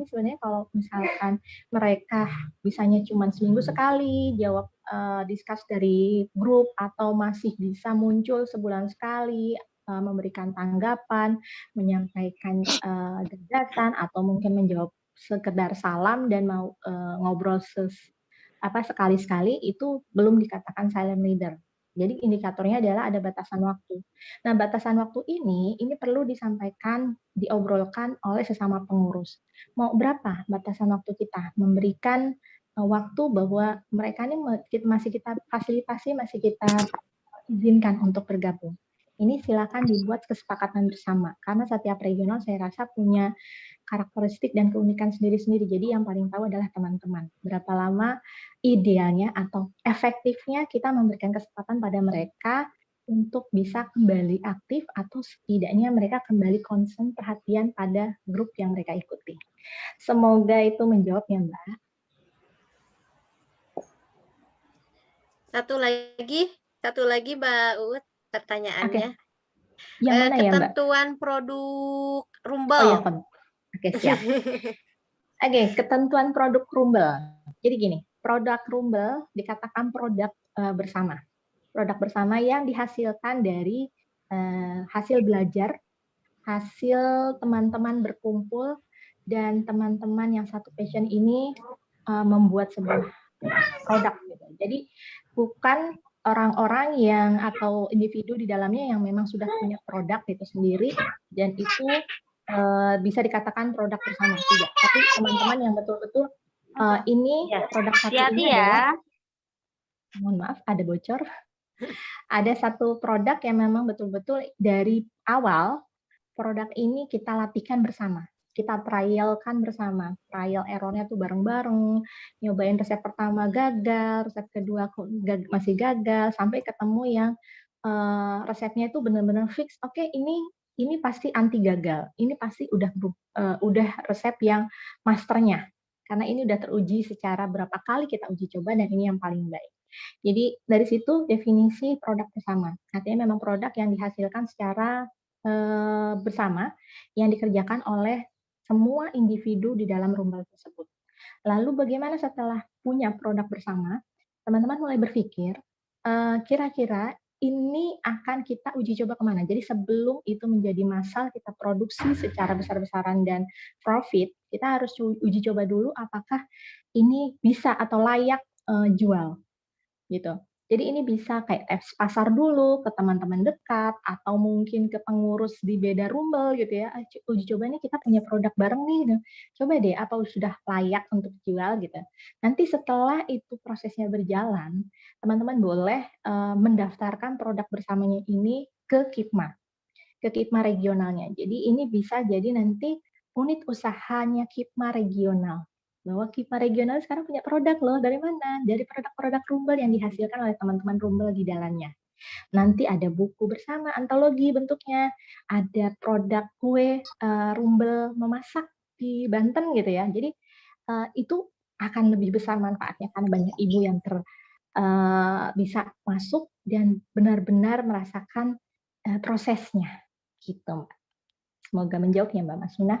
sebenarnya kalau misalkan mereka bisanya cuma seminggu sekali jawab discuss dari grup, atau masih bisa muncul sebulan sekali memberikan tanggapan, menyampaikan gagasan, atau mungkin menjawab sekedar salam dan mau ngobrol sekali-sekali, itu belum dikatakan silent reader. Jadi indikatornya adalah ada batasan waktu. Nah, batasan waktu ini perlu disampaikan, diobrolkan oleh sesama pengurus. Mau berapa batasan waktu kita? Memberikan waktu bahwa mereka ini masih kita fasilitasi, masih kita izinkan untuk bergabung. Ini silakan dibuat kesepakatan bersama, karena setiap regional saya rasa punya karakteristik dan keunikan sendiri-sendiri. Jadi yang paling tahu adalah teman-teman. Berapa lama idealnya atau efektifnya kita memberikan kesempatan pada mereka untuk bisa kembali aktif, atau setidaknya mereka kembali concern perhatian pada grup yang mereka ikuti. Semoga itu menjawab ya, Mbak. Satu lagi Mbak Uut pertanyaannya. Okay. Yang mana ya, Mbak? Ketentuan produk Rumble. Oh ya, Oke, siap. Oke, ketentuan produk Rumble. Jadi gini, produk Rumble dikatakan produk bersama. Produk bersama yang dihasilkan dari hasil belajar, hasil teman-teman berkumpul, dan teman-teman yang satu passion ini membuat sebuah produk. Gitu. Jadi bukan orang-orang yang atau individu di dalamnya yang memang sudah punya produk itu sendiri, dan itu bisa dikatakan produk bersama, tidak. Tapi teman-teman yang betul-betul ini produk satu ini adalah, mohon maaf ada bocor, ada satu produk yang memang betul-betul dari awal produk ini kita latihkan bersama, kita trialkan bersama, trial errornya tuh bareng-bareng, nyobain resep pertama gagal, resep kedua masih gagal, sampai ketemu yang resepnya itu benar-benar fix. Oke, ini pasti anti gagal. Ini pasti udah resep yang masternya. Karena ini udah teruji secara berapa kali kita uji coba, dan ini yang paling baik. Jadi dari situ definisi produk bersama. Artinya memang produk yang dihasilkan secara bersama, yang dikerjakan oleh semua individu di dalam Rumble tersebut. Lalu bagaimana setelah punya produk bersama, teman-teman mulai berpikir, kira-kira ini akan kita uji coba kemana. Jadi sebelum itu menjadi massal, kita produksi secara besar-besaran dan profit, kita harus uji coba dulu apakah ini bisa atau layak jual, gitu. Jadi ini bisa kayak tes pasar dulu ke teman-teman dekat, atau mungkin ke pengurus di beda Rumble gitu ya. Uji coba nih kita punya produk bareng nih, coba deh apa sudah layak untuk jual gitu. Nanti setelah itu prosesnya berjalan, teman-teman boleh mendaftarkan produk bersamanya ini ke KIPMA regionalnya. Jadi ini bisa jadi nanti unit usahanya KIPMA regional. Bahwa KIPMA regional sekarang punya produk loh. Dari mana? Dari produk-produk Rumble yang dihasilkan oleh teman-teman Rumble di dalamnya. Nanti ada buku bersama, antologi bentuknya. Ada produk kue Rumble memasak di Banten gitu ya. Jadi itu akan lebih besar manfaatnya, karena banyak ibu yang bisa masuk dan benar-benar merasakan prosesnya gitu, Mbak. Semoga menjawab ya, Mbak Masuna.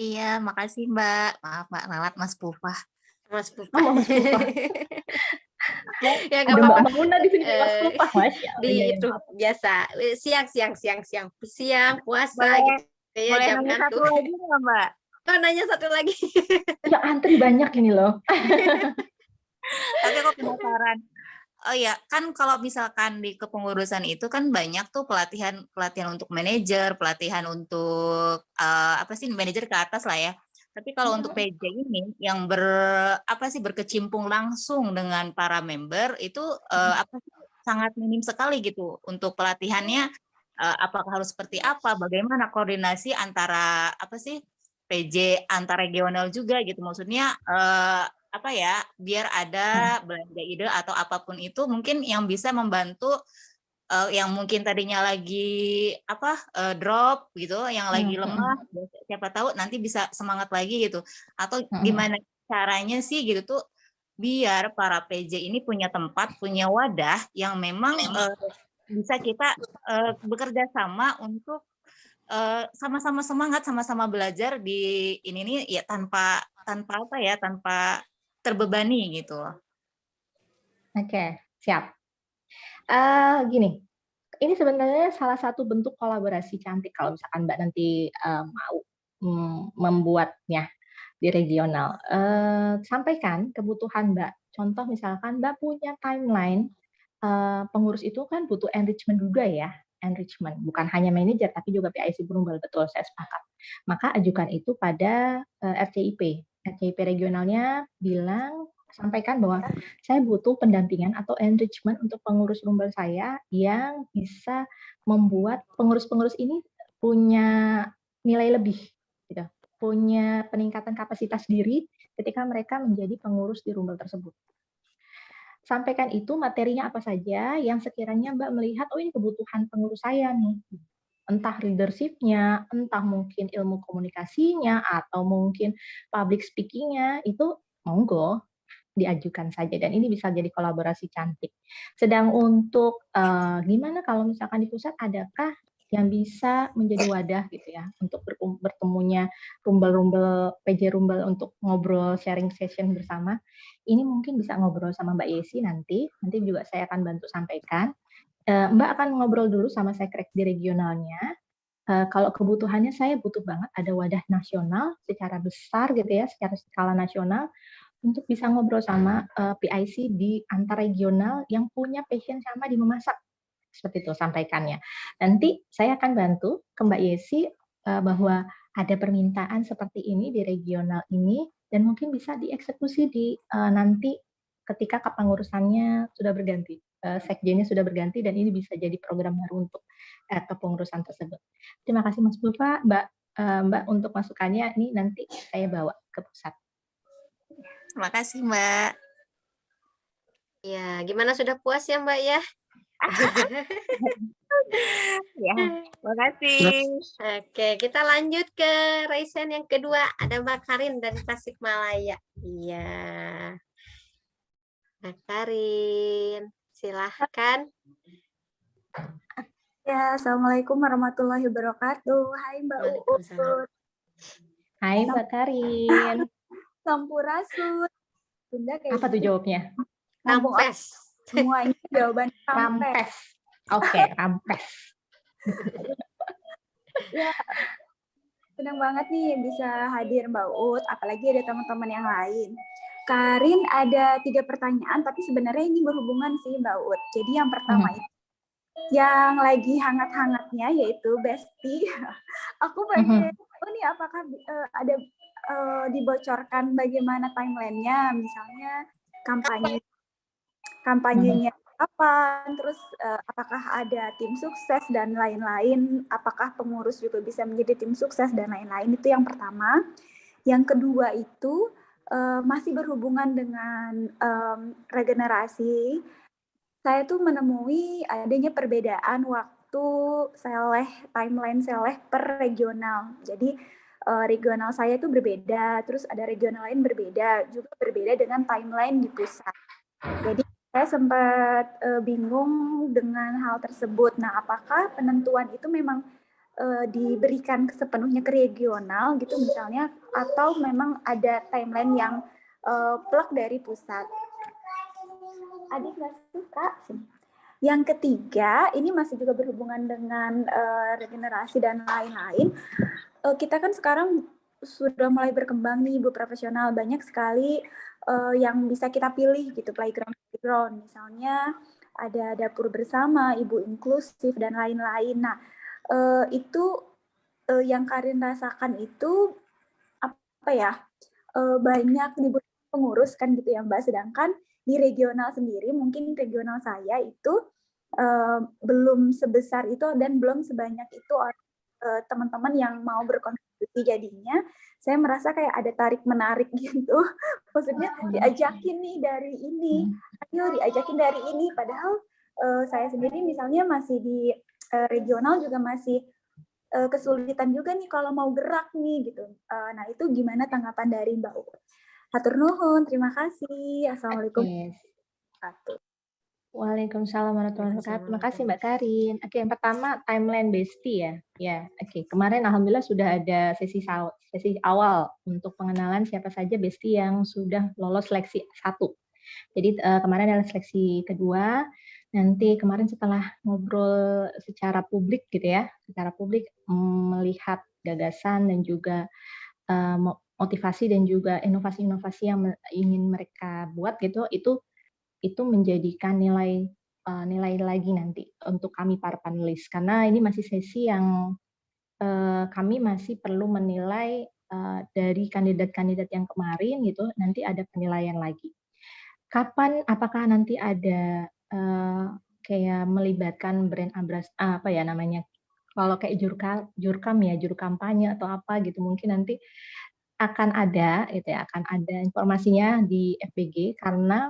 Iya, makasih Mbak. Maaf Mbak, lewat Mas Pufah. Mas Oh, Pupa. Mas Pufah. Ya nggak Ada Mbak apa-apa. Mauna di sini Mas Pufah, Masya Allah. Di Iya, itu maaf. biasa siang puasa Boleh, gitu ya, boleh jam nanya satu ngantuk. lagi nggak Mbak? Oh, nanya satu lagi. Ya antri banyak ini loh. Tapi aku penasaran. Oh ya, kan kalau misalkan di kepengurusan itu kan banyak tuh pelatihan untuk manajer, pelatihan untuk apa sih, manajer ke atas lah ya. Tapi kalau untuk PJ ini yang berkecimpung langsung dengan para member itu sangat minim sekali gitu untuk pelatihannya. Apakah harus seperti apa? Bagaimana koordinasi antara PJ antar regional juga gitu. Maksudnya biar ada belanja ide atau apapun itu mungkin yang bisa membantu yang mungkin tadinya lagi drop gitu, yang lagi lemah, siapa tahu nanti bisa semangat lagi gitu. Atau gimana caranya sih gitu tuh biar para PJ ini punya tempat, punya wadah yang memang bisa kita bekerja sama untuk sama-sama semangat, sama-sama belajar di ini nih ya tanpa terbebani gitu. Oke, siap. Gini, ini sebenarnya salah satu bentuk kolaborasi cantik kalau misalkan Mbak nanti mau membuatnya di regional. Sampaikan kebutuhan Mbak. Contoh misalkan Mbak punya timeline, pengurus itu kan butuh enrichment juga ya. Enrichment, bukan hanya manajer tapi juga PIC Brumbal, betul, saya sepakat. Maka ajukan itu pada RCIP. RCIP regionalnya bilang, sampaikan bahwa saya butuh pendampingan atau enrichment untuk pengurus Brumbal saya yang bisa membuat pengurus-pengurus ini punya nilai lebih, gitu. Punya peningkatan kapasitas diri ketika mereka menjadi pengurus di Brumbal tersebut. Sampaikan itu materinya apa saja yang sekiranya Mbak melihat, oh ini kebutuhan pengurus saya nih. Entah leadership-nya, entah mungkin ilmu komunikasinya, atau mungkin public speaking-nya, itu monggo diajukan saja. Dan ini bisa jadi kolaborasi cantik. Sedang untuk gimana kalau misalkan di pusat adakah yang bisa menjadi wadah gitu ya, untuk bertemunya rumbel-rumbel, PJ Rumbel untuk ngobrol, sharing session bersama. Ini mungkin bisa ngobrol sama Mbak Yesi nanti juga saya akan bantu sampaikan. Mbak akan ngobrol dulu sama Sekrek di regionalnya. Kalau kebutuhannya saya butuh banget ada wadah nasional secara besar gitu ya, secara skala nasional untuk bisa ngobrol sama PIC di antar regional yang punya passion sama di memasak. Seperti itu sampaikannya. Nanti saya akan bantu ke Mbak Yesi bahwa ada permintaan seperti ini di regional ini dan mungkin bisa dieksekusi di nanti ketika kepengurusannya sudah berganti, sekjennya sudah berganti dan ini bisa jadi program baru untuk kepengurusan tersebut. Terima kasih Mas Bulfa, Mbak untuk masukannya ini nanti saya bawa ke pusat. Terima kasih Mbak. Ya, gimana, sudah puas ya Mbak ya? Ya, terima kasih. Oke, kita lanjut ke Raisen yang kedua. Ada Mbak Karin dari Tasikmalaya. Iya. Mbak Karin, silahkan. Ya, Assalamualaikum warahmatullahi wabarakatuh. Hai Mbak Uut. Hai Mbak Karin. Sampurasun. Bunda kayak apa tuh jawabnya? Rampes. Semuanya jawaban rampes. Oke, rampes. Ya, senang banget nih bisa hadir Mbak Uut, apalagi ada teman-teman yang lain. Karin ada 3 pertanyaan, tapi sebenarnya ini berhubungan sih Mbak Uut. Jadi yang pertama itu, yang lagi hangat-hangatnya yaitu Besti. Aku pengen tahu nih apakah ada dibocorkan bagaimana timelinenya, misalnya kampanyenya apa, terus apakah ada tim sukses dan lain-lain, apakah pengurus juga bisa menjadi tim sukses dan lain-lain, itu yang pertama. Yang kedua itu masih berhubungan dengan regenerasi. Saya tuh menemui adanya perbedaan waktu timeline seleh per regional. Jadi regional saya itu berbeda, terus ada regional lain berbeda, juga berbeda dengan timeline di pusat. Jadi saya sempat bingung dengan hal tersebut. Nah, apakah penentuan itu memang diberikan sepenuhnya ke regional gitu misalnya, atau memang ada timeline yang plek dari pusat? Adik nggak suka sih. Yang ketiga, ini masih juga berhubungan dengan regenerasi dan lain-lain. Kita kan sekarang sudah mulai berkembang nih ibu profesional, banyak sekali yang bisa kita pilih gitu, playground. Misalnya ada dapur bersama, ibu inklusif, dan lain-lain. Nah, itu yang Karin rasakan itu apa ya, banyak dibutuhkan pengurus kan gitu ya Mbak, sedangkan di regional sendiri, mungkin regional saya itu belum sebesar itu dan belum sebanyak itu teman-teman yang mau berkontribusi. Jadinya saya merasa kayak ada tarik-menarik gitu. Maksudnya diajakin nih dari ini, ayo diajakin dari ini. Padahal saya sendiri misalnya masih di regional juga masih kesulitan juga nih kalau mau gerak nih gitu. Nah itu gimana tanggapan dari Mbak U? Hatur nuhun, terima kasih. Assalamualaikum. Waalaikumsalam warahmatullahi wabarakatuh. Terima kasih Mbak Karin. Oke, yang pertama timeline Besti ya. Ya, oke. Kemarin alhamdulillah sudah ada sesi awal untuk pengenalan siapa saja Besti yang sudah lolos seleksi 1. Jadi kemarin adalah seleksi kedua. Nanti kemarin setelah ngobrol secara publik gitu ya, secara publik melihat gagasan dan juga motivasi dan juga inovasi-inovasi yang ingin mereka buat gitu, itu menjadikan nilai lagi nanti untuk kami para panelis, karena ini masih sesi yang kami masih perlu menilai dari kandidat-kandidat yang kemarin gitu, nanti ada penilaian lagi. Kapan, apakah nanti ada kayak melibatkan brand apa ya namanya, kalau kayak jurkam ya, juru kampanye atau apa gitu, mungkin nanti akan ada gitu ya, akan ada informasinya di FBG, karena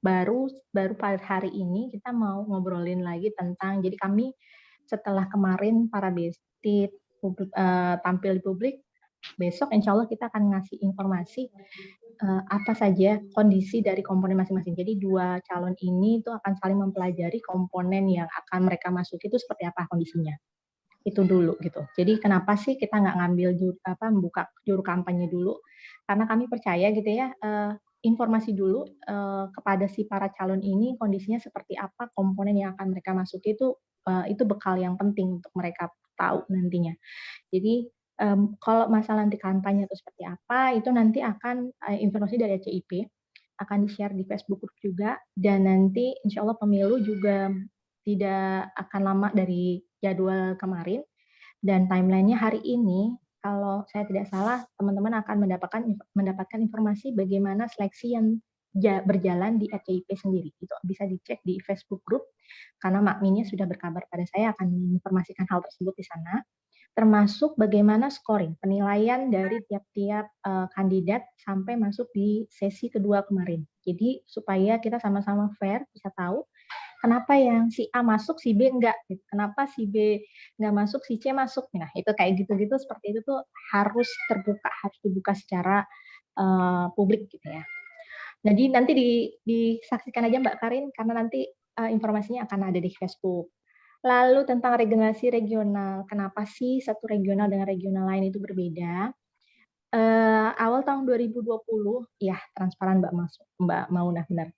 baru pada hari ini kita mau ngobrolin lagi tentang, jadi kami setelah kemarin para Besti tampil di publik, besok insya Allah kita akan ngasih informasi apa saja kondisi dari komponen masing-masing. Jadi 2 calon ini itu akan saling mempelajari komponen yang akan mereka masuki itu seperti apa kondisinya. Itu dulu gitu. Jadi kenapa sih kita nggak ngambil membuka juru kampanye dulu? Karena kami percaya gitu ya, informasi dulu kepada si para calon ini kondisinya seperti apa, komponen yang akan mereka masuki itu bekal yang penting untuk mereka tahu nantinya. Jadi kalau masalah nanti kampanye atau seperti apa, itu nanti akan informasi dari ACIP akan di-share di Facebook Group juga, dan nanti insya Allah pemilu juga tidak akan lama dari jadwal kemarin, dan timeline-nya hari ini, kalau saya tidak salah, teman-teman akan mendapatkan informasi bagaimana seleksi yang berjalan di ACIP sendiri. Itu bisa dicek di Facebook Group, karena Makminya sudah berkabar pada saya akan menginformasikan hal tersebut di sana, termasuk bagaimana scoring, penilaian dari tiap-tiap kandidat sampai masuk di sesi kedua kemarin. Jadi supaya kita sama-sama fair, bisa tahu kenapa yang si A masuk, si B enggak, kenapa si B enggak masuk, si C masuk. Nah, itu kayak gitu-gitu, seperti itu tuh harus dibuka secara publik gitu ya. Jadi nanti disaksikan aja Mbak Karin, karena nanti informasinya akan ada di Facebook. Lalu tentang regenerasi regional, kenapa sih satu regional dengan regional lain itu berbeda? Awal tahun 2020, ya transparan Mbak Mauna benar.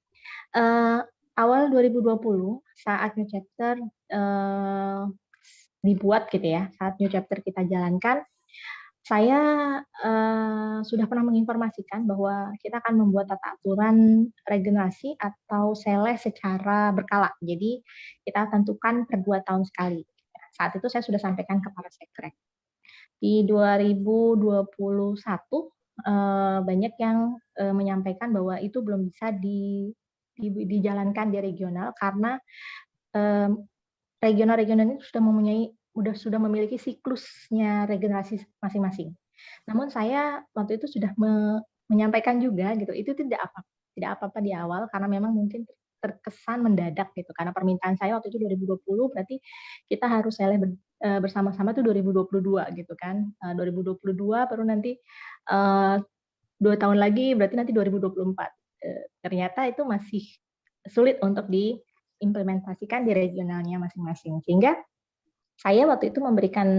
Awal 2020 saat New Chapter dibuat gitu ya, saat New Chapter kita jalankan, saya sudah pernah menginformasikan bahwa kita akan membuat tata aturan regenerasi atau seleh secara berkala. Jadi kita tentukan per 2 tahun sekali. Saat itu saya sudah sampaikan ke para sekrek. Di 2021 banyak yang menyampaikan bahwa itu belum bisa dijalankan di regional karena regional-regional ini sudah memiliki siklusnya regenerasi masing-masing. Namun saya waktu itu sudah menyampaikan juga gitu, itu tidak apa-apa di awal karena memang mungkin terkesan mendadak gitu. Karena permintaan saya waktu itu 2020 berarti kita harus seleh bersama-sama itu 2022 gitu kan. 2022 baru nanti 2 tahun lagi berarti nanti 2024. ternyata itu masih sulit untuk diimplementasikan di regionalnya masing-masing. Sehingga saya waktu itu memberikan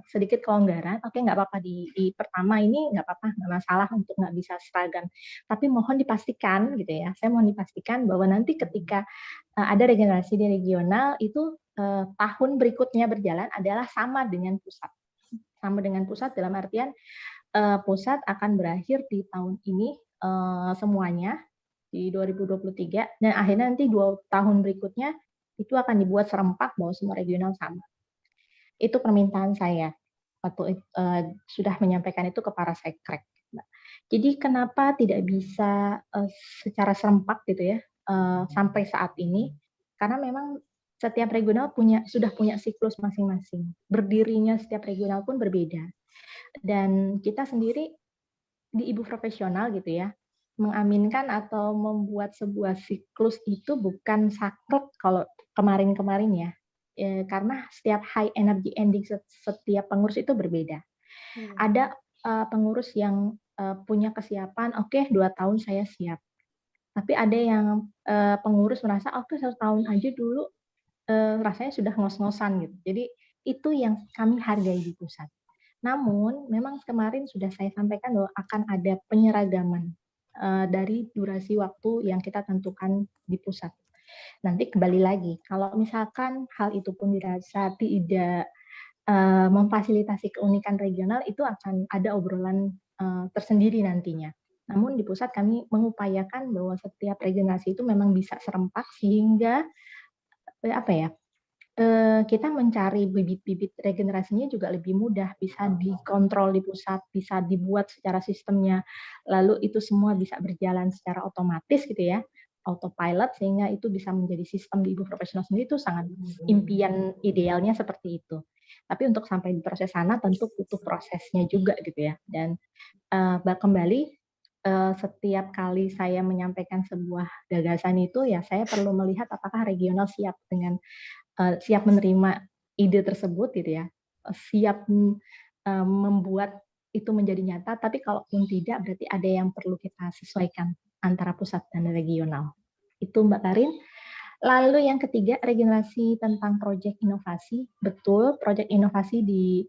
sedikit kelonggaran, oke nggak apa-apa di pertama ini nggak apa-apa, nggak masalah untuk nggak bisa seragam. Tapi mohon dipastikan gitu ya, saya mohon dipastikan bahwa nanti ketika ada regenerasi di regional itu tahun berikutnya berjalan adalah sama dengan pusat. Sama dengan pusat dalam artian pusat akan berakhir di tahun ini semuanya di 2023 dan akhirnya nanti 2 tahun berikutnya itu akan dibuat serempak bahwa semua regional sama. Itu permintaan saya waktu sudah menyampaikan itu ke para sekrek. Jadi kenapa tidak bisa secara serempak gitu ya sampai saat ini? Karena memang setiap regional sudah punya siklus masing-masing. Berdirinya setiap regional pun berbeda. Dan kita sendiri di Ibu Profesional gitu ya, mengaminkan atau membuat sebuah siklus itu bukan saklek kalau kemarin-kemarin ya. Karena setiap high energy ending setiap pengurus itu berbeda. Ada pengurus yang punya kesiapan, oke 2 tahun saya siap. Tapi ada yang pengurus merasa, oke 1 tahun aja dulu rasanya sudah ngos-ngosan gitu. Jadi itu yang kami hargai di pusat. Namun memang kemarin sudah saya sampaikan bahwa akan ada penyeragaman dari durasi waktu yang kita tentukan di pusat. Nanti kembali lagi, kalau misalkan hal itu pun dirasa tidak memfasilitasi keunikan regional, itu akan ada obrolan tersendiri nantinya. Namun di pusat kami mengupayakan bahwa setiap regenerasi itu memang bisa serempak sehingga kita mencari bibit-bibit regenerasinya juga lebih mudah, bisa dikontrol di pusat, bisa dibuat secara sistemnya, lalu itu semua bisa berjalan secara otomatis gitu ya, autopilot, sehingga itu bisa menjadi sistem di Ibu Profesional sendiri. Itu sangat impian idealnya seperti itu. Tapi untuk sampai di proses sana tentu butuh prosesnya juga gitu ya. Dan kembali setiap kali saya menyampaikan sebuah gagasan itu ya saya perlu melihat apakah regional siap dengan siap menerima ide tersebut gitu ya, siap membuat itu menjadi nyata, tapi kalaupun tidak berarti ada yang perlu kita sesuaikan antara pusat dan regional. Itu Mbak Karin. Lalu yang ketiga, regenerasi tentang proyek inovasi. Betul, proyek inovasi di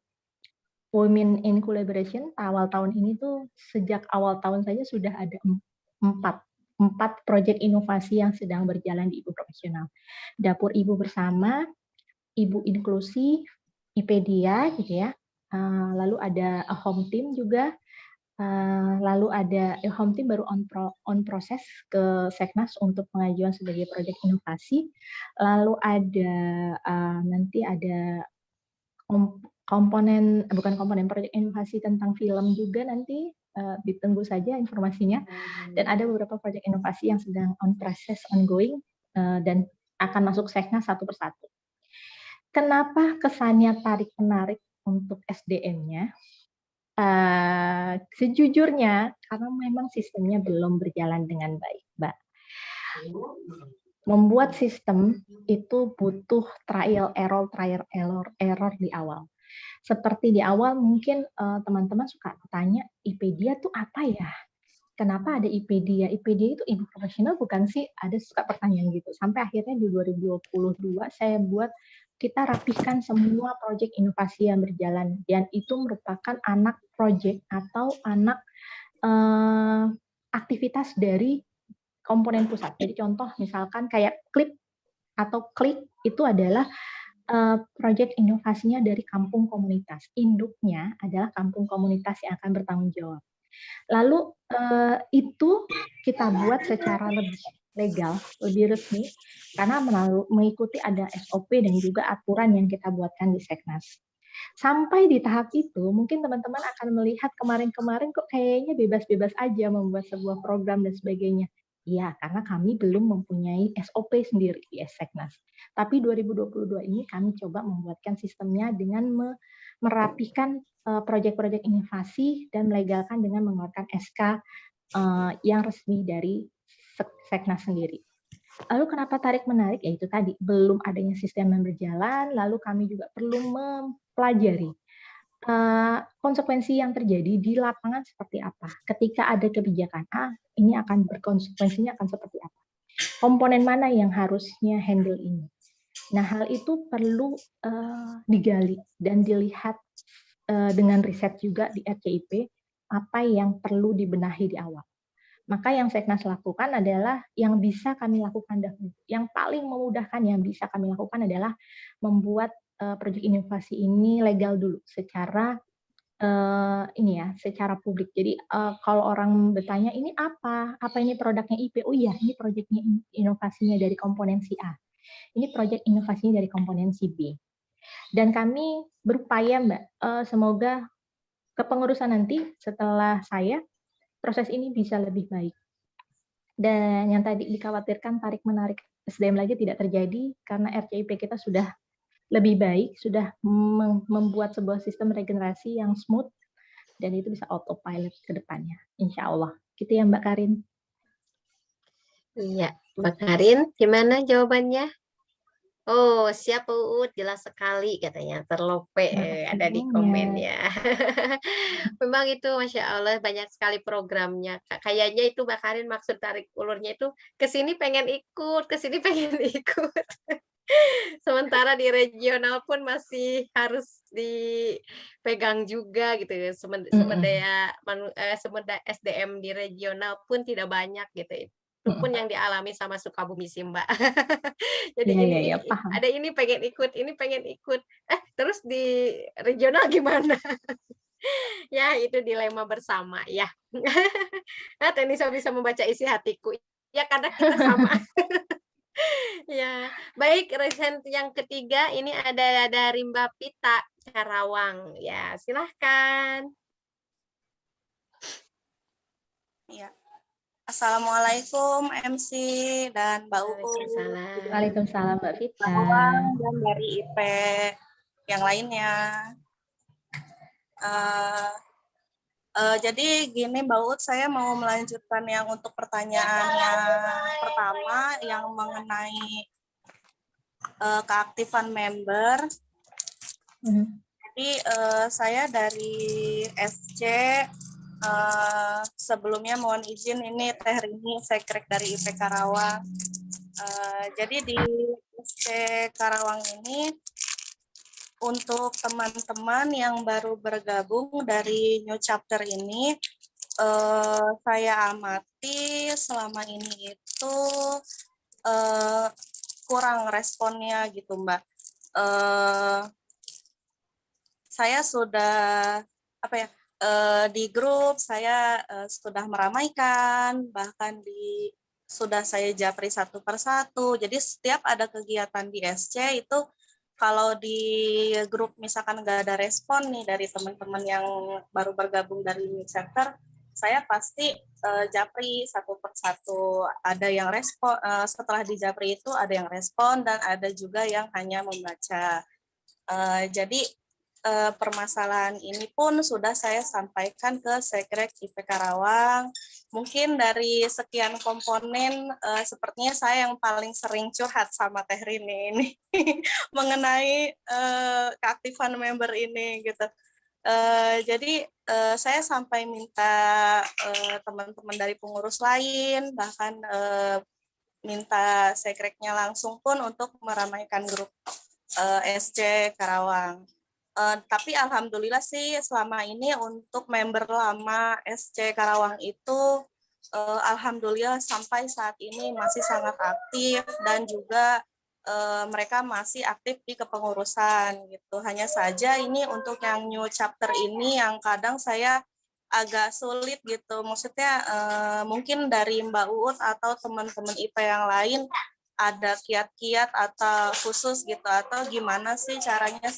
Women in Collaboration awal tahun ini tuh sejak awal tahun saja sudah ada 4 proyek inovasi yang sedang berjalan di Ibu Profesional. Dapur Ibu Bersama, Ibu Inklusi, IPedia gitu ya. Lalu ada Home Team juga. Lalu ada Home Team baru on proses ke Seknas untuk pengajuan sebagai proyek inovasi. Lalu ada nanti ada bukan komponen proyek inovasi tentang film juga nanti ditunggu saja informasinya. Dan ada beberapa proyek inovasi yang sedang on process, ongoing dan akan masuk Seknas satu persatu. Kenapa kesannya tarik-menarik untuk SDM-nya? Sejujurnya karena memang sistemnya belum berjalan dengan baik, Mbak. Membuat sistem itu butuh trial error di awal. Seperti di awal mungkin teman-teman suka bertanya, IPedia tuh apa ya? Kenapa ada IPedia? IPedia itu Ibu Profesional bukan sih? Ada suka pertanyaan gitu. Sampai akhirnya di 2022 saya buat kita rapihkan semua proyek inovasi yang berjalan. Dan itu merupakan anak proyek atau anak aktivitas dari komponen pusat. Jadi contoh misalkan kayak Klip atau Klik itu adalah proyek inovasinya dari kampung komunitas. Induknya adalah kampung komunitas yang akan bertanggung jawab. Lalu itu kita buat secara lebih legal, lebih resmi, karena mengikuti ada SOP dan juga aturan yang kita buatkan di Seknas. Sampai di tahap itu, mungkin teman-teman akan melihat kemarin-kemarin kok kayaknya bebas-bebas aja membuat sebuah program dan sebagainya. Iya, karena kami belum mempunyai SOP sendiri di Seknas. Tapi 2022 ini kami coba membuatkan sistemnya dengan merapikan proyek-proyek inovasi dan melegalkan dengan mengeluarkan SK yang resmi dari Seknas sendiri. Lalu kenapa tarik-menarik? Ya itu tadi, belum adanya sistem yang berjalan, lalu kami juga perlu mempelajari konsekuensi yang terjadi di lapangan seperti apa. Ketika ada kebijakan A, ini akan berkonsekuensinya akan seperti apa. Komponen mana yang harusnya handle ini. Nah, hal itu perlu digali dan dilihat dengan riset juga di RCIP, apa yang perlu dibenahi di awal. Maka yang Seknas lakukan adalah yang bisa kami lakukan dahulu. Yang paling memudahkan yang bisa kami lakukan adalah membuat proyek inovasi ini legal dulu secara secara publik. Jadi kalau orang bertanya ini apa ini produknya IP? Oh iya, ini proyeknya inovasinya dari komponen si A. Ini proyek inovasinya dari komponen si B. Dan kami berupaya Mbak, semoga kepengurusan nanti setelah saya proses ini bisa lebih baik. Dan yang tadi dikhawatirkan tarik-menarik SDM lagi tidak terjadi karena RCIP kita sudah lebih baik, sudah membuat sebuah sistem regenerasi yang smooth dan itu bisa autopilot ke depannya. Insya Allah. Gitu ya Mbak Karin. Iya, Mbak Karin, gimana jawabannya? Oh, siap Uut, jelas sekali katanya. Terlope ada di komen ya. Memang itu Masya Allah banyak sekali programnya. Kayaknya itu Mbak Karin maksud tarik ulurnya itu kesini pengen ikut, kesini pengen ikut. Sementara di regional pun masih harus dipegang juga gitu ya. Sumber SDM di regional pun tidak banyak gitu. Itu pun yang dialami sama Sukabumi sih Mbak. Jadi ada ini pengen ikut, ini pengen ikut. Terus di regional gimana? Ya itu dilema bersama ya. Nah, Tenisa bisa membaca isi hatiku. Ya karena kita sama. Ya, baik recent yang ketiga ini ada dari Mbak Pita Karawang. Ya, silahkan. Ya. Assalamualaikum MC dan Mbak Waalaikumsalam Mbak Vita. Dan dari IP yang lainnya. Jadi gini Mbak Uut, saya mau melanjutkan yang untuk pertanyaan yang pertama yang mengenai keaktifan member. Jadi saya dari SC. Sebelumnya mohon izin ini Teh Rini Sekrek dari IP Karawang. Jadi di IP Karawang ini untuk teman-teman yang baru bergabung dari new chapter ini, saya amati selama ini itu kurang responnya gitu Mbak. Saya sudah di grup saya sudah meramaikan, bahkan sudah saya japri satu persatu. Jadi setiap ada kegiatan di SC itu kalau di grup misalkan nggak ada respon nih dari teman-teman yang baru bergabung dari new chapter, saya pasti japri satu persatu. Ada yang respon, setelah di japri itu ada yang respon dan ada juga yang hanya membaca. Jadi permasalahan ini pun sudah saya sampaikan ke Sekrek IP Karawang. Mungkin dari sekian komponen, sepertinya saya yang paling sering curhat sama Teh Rini ini mengenai keaktifan member ini gitu. Jadi saya sampai minta teman-teman dari pengurus lain, bahkan minta Sekreknya langsung pun untuk meramaikan grup SC Karawang. Tapi alhamdulillah sih selama ini untuk member lama SC Karawang itu alhamdulillah sampai saat ini masih sangat aktif dan juga mereka masih aktif di kepengurusan gitu. Hanya saja ini untuk yang new chapter ini yang kadang saya agak sulit gitu. Maksudnya mungkin dari Mbak Uut atau teman-teman IP yang lain ada kiat-kiat atau khusus gitu atau gimana sih caranya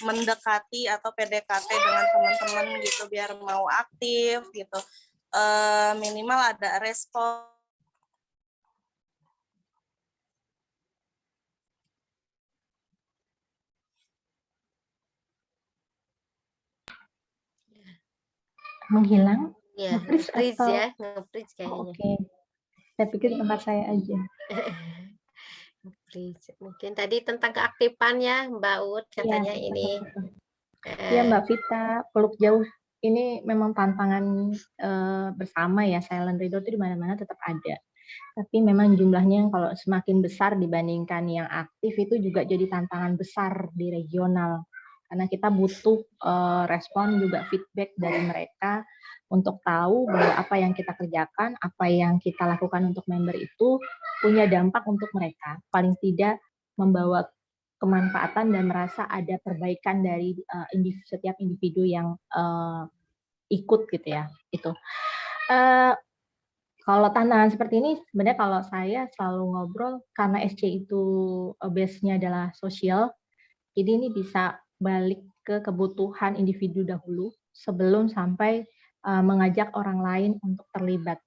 mendekati atau PDKT dengan teman-teman gitu biar mau aktif gitu, minimal ada respon. Menghilang? Ya, nge-freeze ya, nge-freeze kayaknya. Oke. Saya pikir tempat saya aja. Mungkin tadi tentang keaktifannya Mbak Ut katanya ini Iya Mbak Vita, peluk jauh ini memang tantangan bersama ya. Silent reader itu di mana-mana tetap ada. Tapi memang jumlahnya kalau semakin besar dibandingkan yang aktif itu juga jadi tantangan besar di regional. Karena kita butuh respon juga feedback dari mereka untuk tahu bahwa apa yang kita kerjakan, apa yang kita lakukan untuk member itu punya dampak untuk mereka. Paling tidak membawa kemanfaatan dan merasa ada perbaikan dari setiap individu yang ikut gitu ya. Itu. Kalau tantangan seperti ini, sebenarnya kalau saya selalu ngobrol, karena SC itu base-nya adalah sosial, jadi ini bisa balik ke kebutuhan individu dahulu, sebelum sampai mengajak orang lain untuk terlibat.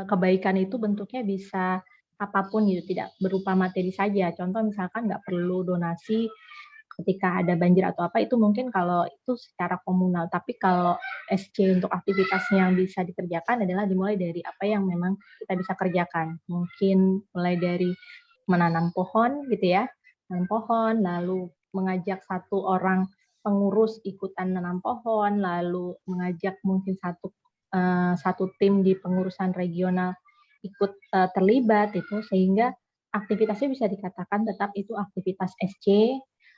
Kebaikan itu bentuknya bisa apapun gitu, tidak berupa materi saja. Contoh misalkan nggak perlu donasi, ketika ada banjir atau apa itu mungkin kalau itu secara komunal, tapi kalau SC untuk aktivitas yang bisa dikerjakan adalah dimulai dari apa yang memang kita bisa kerjakan. Mungkin mulai dari menanam pohon gitu ya, menanam pohon, lalu mengajak satu orang pengurus ikutan menanam pohon, lalu mengajak mungkin satu tim di pengurusan regional ikut terlibat itu, sehingga aktivitasnya bisa dikatakan tetap itu aktivitas SC.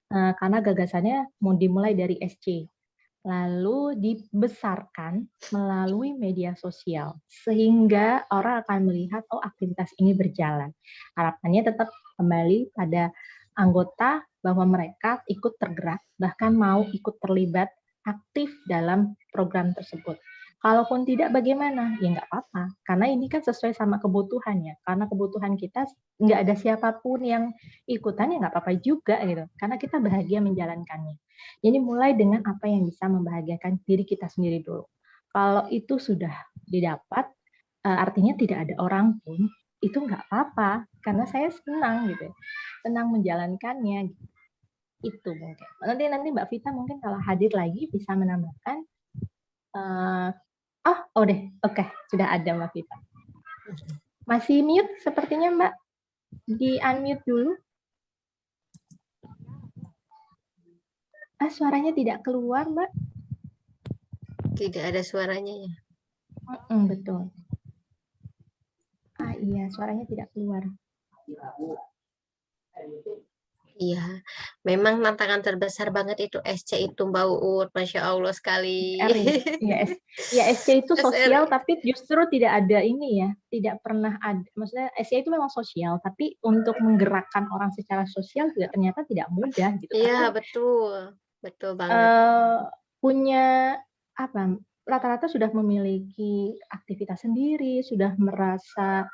Karena gagasannya mau dimulai dari SC, lalu dibesarkan melalui media sosial, sehingga orang akan melihat, oh aktivitas ini berjalan. Harapannya tetap kembali pada anggota bahwa mereka ikut tergerak, bahkan mau ikut terlibat aktif dalam program tersebut. Kalaupun tidak bagaimana? Ya nggak apa-apa, karena ini kan sesuai sama kebutuhannya. Karena kebutuhan kita nggak ada siapapun yang ikutan, ya nggak apa-apa juga gitu. Karena kita bahagia menjalankannya. Jadi mulai dengan apa yang bisa membahagiakan diri kita sendiri dulu. Kalau itu sudah didapat, artinya tidak ada orang pun, itu nggak apa-apa. Karena saya senang gitu, senang menjalankannya. Itu mungkin. Nanti Mbak Vita mungkin kalau hadir lagi bisa menambahkan. Oke, sudah ada Mbak Vita. Masih mute sepertinya Mbak. Di unmute dulu. Suaranya tidak keluar Mbak. Tidak ada suaranya ya. Betul. Iya, suaranya tidak keluar. Iya, memang tantangan terbesar banget itu SC itu Mbak Uut, Masya Allah sekali. Ya, SC itu sosial, tapi justru tidak ada ini ya, tidak pernah ada. Maksudnya SC itu memang sosial, tapi untuk menggerakkan orang secara sosial juga ternyata tidak mudah gitu. Iya, betul banget. Punya apa? Rata-rata sudah memiliki aktivitas sendiri, sudah merasa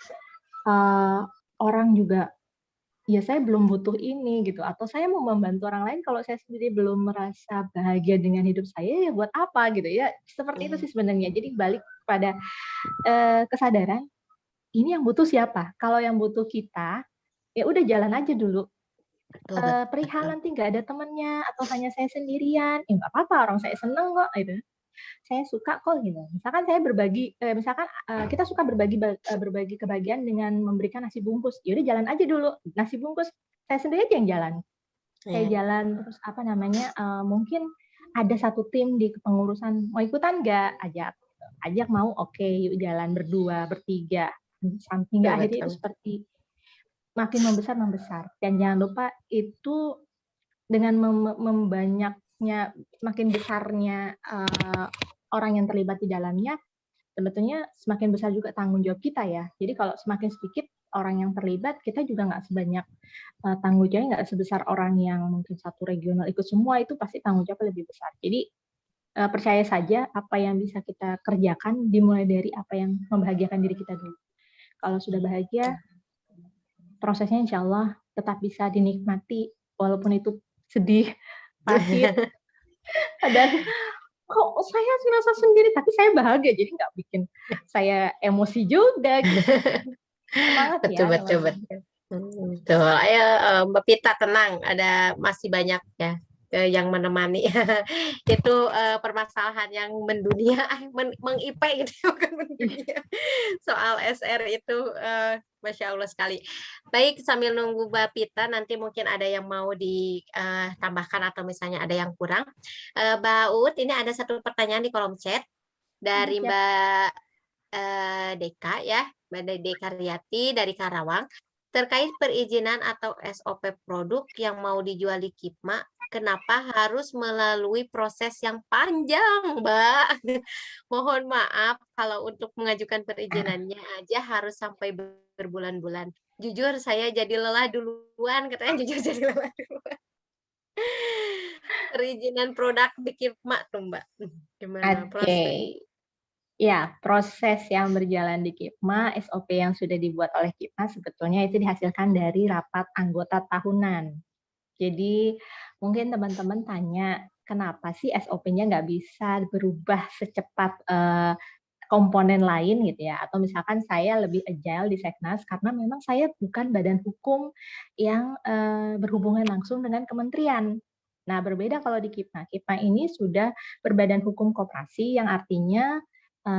orang juga. Ya saya belum butuh ini gitu, atau saya mau membantu orang lain kalau saya sendiri belum merasa bahagia dengan hidup saya, ya buat apa gitu ya, seperti itu sih sebenarnya. Jadi balik pada kesadaran ini yang butuh siapa. Kalau yang butuh kita, ya udah jalan aja dulu. Perihal nanti nggak ada temennya atau hanya saya sendirian, ya nggak apa-apa, orang saya seneng kok gitu. Saya suka kok gitu. Misalkan saya berbagi, kita suka berbagi kebahagiaan dengan memberikan nasi bungkus. Ya udah jalan aja dulu. Nasi bungkus saya sendiri aja yang jalan. Saya jalan terus mungkin ada satu tim di kepengurusan mau ikutan nggak? Ajak mau, oke, yuk jalan berdua, bertiga. Hingga akhirnya itu seperti makin membesar. Dan jangan lupa itu dengan semakin besarnya orang yang terlibat di dalamnya, sebetulnya semakin besar juga tanggung jawab kita ya. Jadi kalau semakin sedikit orang yang terlibat, kita juga nggak sebanyak tanggung jawabnya, nggak sebesar orang yang mungkin satu regional ikut semua, itu pasti tanggung jawabnya lebih besar. Jadi percaya saja apa yang bisa kita kerjakan dimulai dari apa yang membahagiakan diri kita dulu. Kalau sudah bahagia, prosesnya insya Allah tetap bisa dinikmati, walaupun itu sedih, pahit, dan kok saya merasa sendiri, tapi saya bahagia, jadi nggak bikin saya emosi juga gitu. Semangat betul. Betul. Ayo Mbak Pita tenang, masih banyak ya yang menemani. Itu permasalahan yang mendunia, meng-IP gitu, bukan mendunia. Soal SR itu Masya Allah sekali. Baik, sambil nunggu Mbak Pita, nanti mungkin ada yang mau ditambahkan atau misalnya ada yang kurang. Mbak Ut, ini ada satu pertanyaan di kolom chat dari Mbak Deka ya, Mbak Deka Riyati dari Karawang. Terkait perizinan atau SOP produk yang mau dijual di KIPMA, kenapa harus melalui proses yang panjang, Mbak? Mohon maaf kalau untuk mengajukan perizinannya aja harus sampai berbulan-bulan. Jujur saya jadi lelah duluan, katanya jujur jadi lelah duluan. Perizinan produk di KIPMA tuh, Mbak. Gimana proses? Ya, proses yang berjalan di KIPMA, SOP yang sudah dibuat oleh KIPMA sebetulnya itu dihasilkan dari rapat anggota tahunan. Jadi mungkin teman-teman tanya, kenapa sih SOP-nya nggak bisa berubah secepat komponen lain gitu ya? Atau misalkan saya lebih agile di Seknas karena memang saya bukan badan hukum yang berhubungan langsung dengan kementerian. Nah, berbeda kalau di KIPMA. KIPMA ini sudah berbadan hukum koperasi yang artinya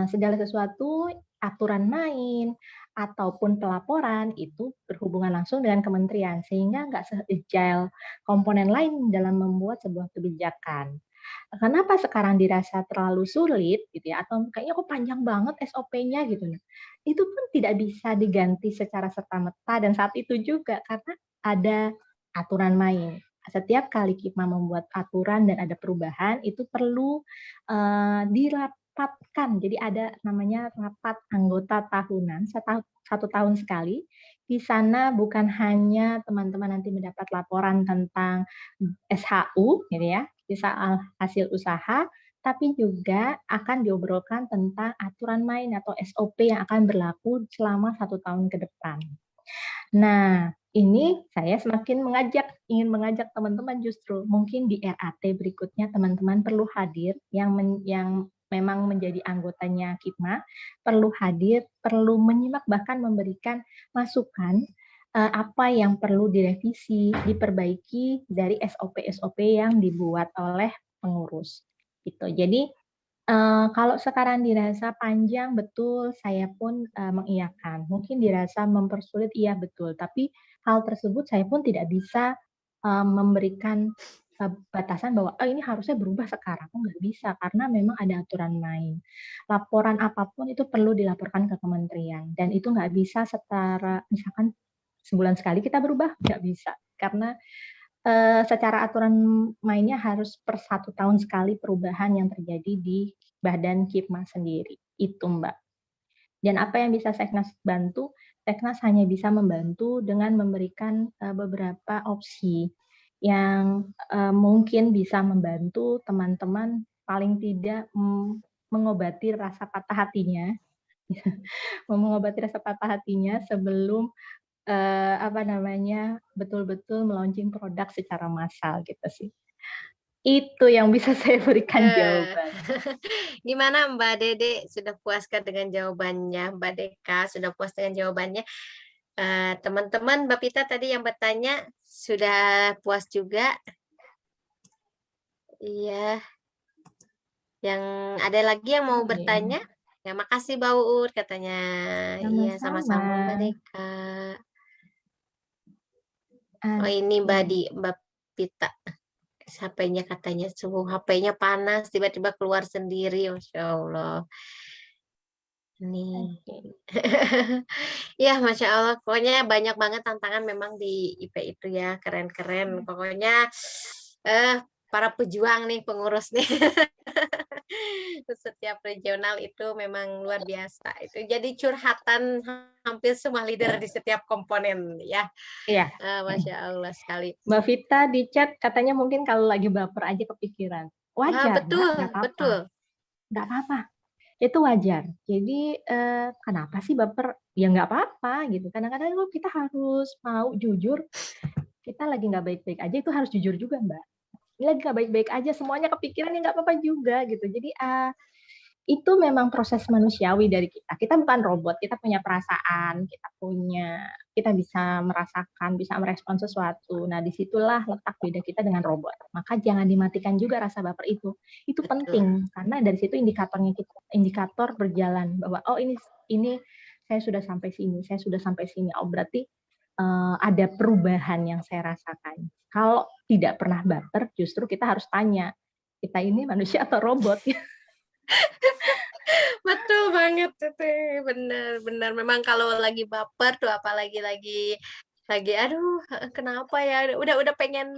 segala sesuatu, aturan main, ataupun pelaporan itu berhubungan langsung dengan kementerian, sehingga nggak se-agile komponen lain dalam membuat sebuah kebijakan. Kenapa sekarang dirasa terlalu sulit gitu ya, atau kayaknya kok panjang banget SOP-nya gitu. Itu pun tidak bisa diganti secara serta-merta dan saat itu juga karena ada aturan main. Setiap kali KIPMA membuat aturan dan ada perubahan, itu perlu dirapatkan. Jadi ada namanya rapat anggota tahunan, satu tahun sekali. Di sana bukan hanya teman-teman nanti mendapat laporan tentang SHU, gitu ya, di soal hasil usaha, tapi juga akan diobrolkan tentang aturan main atau SOP yang akan berlaku selama 1 tahun ke depan. Nah, ini saya semakin ingin mengajak teman-teman justru mungkin di RAT berikutnya teman-teman perlu hadir yang memang menjadi anggotanya KIPMA, perlu hadir, perlu menyimak bahkan memberikan masukan apa yang perlu direvisi, diperbaiki dari SOP-SOP yang dibuat oleh pengurus. Gitu. Jadi kalau sekarang dirasa panjang, betul, saya pun mengiyakan. Mungkin dirasa mempersulit, iya betul. Tapi hal tersebut saya pun tidak bisa memberikan batasan bahwa ini harusnya berubah sekarang. Nggak bisa, karena memang ada aturan main. Laporan apapun itu perlu dilaporkan ke kementerian. Dan itu nggak bisa setara, misalkan sebulan sekali kita berubah, nggak bisa. Karena secara aturan mainnya harus per 1 tahun sekali perubahan yang terjadi di badan KIPMA sendiri. Itu Mbak. Dan apa yang bisa Seknas bantu? Seknas hanya bisa membantu dengan memberikan beberapa opsi yang mungkin bisa membantu teman-teman paling tidak mengobati rasa patah hatinya. Mengobati rasa patah hatinya sebelum betul-betul melaunching produk secara massal gitu sih. Itu yang bisa saya berikan jawaban. Gimana Mbak Dede, sudah puaskah dengan jawabannya? Mbak Deka sudah puas dengan jawabannya? Teman-teman, Mbak Pita tadi yang bertanya sudah puas juga? Iya. Yang ada lagi yang mau bertanya? Ya, makasih Mbak Uut katanya. Iya, sama-sama Mbak Deka. Oh ini Mbak Pita, HP-nya katanya suhu HP-nya panas, tiba-tiba keluar sendiri, Masya Allah. Nih, ya Masya Allah, pokoknya banyak banget tantangan memang di IP itu ya, keren-keren. Pokoknya para pejuang nih, pengurus nih. Setiap regional itu memang luar biasa. Itu jadi curhatan hampir semua leader di setiap komponen ya. Iya. Masya Allah sekali. Mbak Vita di chat katanya mungkin kalau lagi baper aja kepikiran. Wajar, betul, nggak apa-apa. betul. Nggak apa-apa. Itu wajar. Jadi kenapa sih baper? Ya nggak apa-apa gitu. Kadang-kadang kita harus mau jujur. Kita lagi nggak baik-baik aja itu harus jujur juga Mbak. Ini lagi nggak baik-baik aja, semuanya kepikiran ya nggak apa-apa juga gitu. Jadi itu memang proses manusiawi dari kita. Kita bukan robot, kita punya perasaan, kita bisa merasakan, bisa merespon sesuatu. Nah, disitulah letak beda kita dengan robot. Maka jangan dimatikan juga rasa baper itu. Itu penting karena dari situ indikator berjalan bahwa oh ini saya sudah sampai sini, saya sudah sampai sini. Oh berarti ada perubahan yang saya rasakan. Kalau tidak pernah baper, justru kita harus tanya, kita ini manusia atau robot? Betul banget itu, benar-benar. Memang kalau lagi baper tuh, apalagi lagi aduh kenapa ya, udah pengen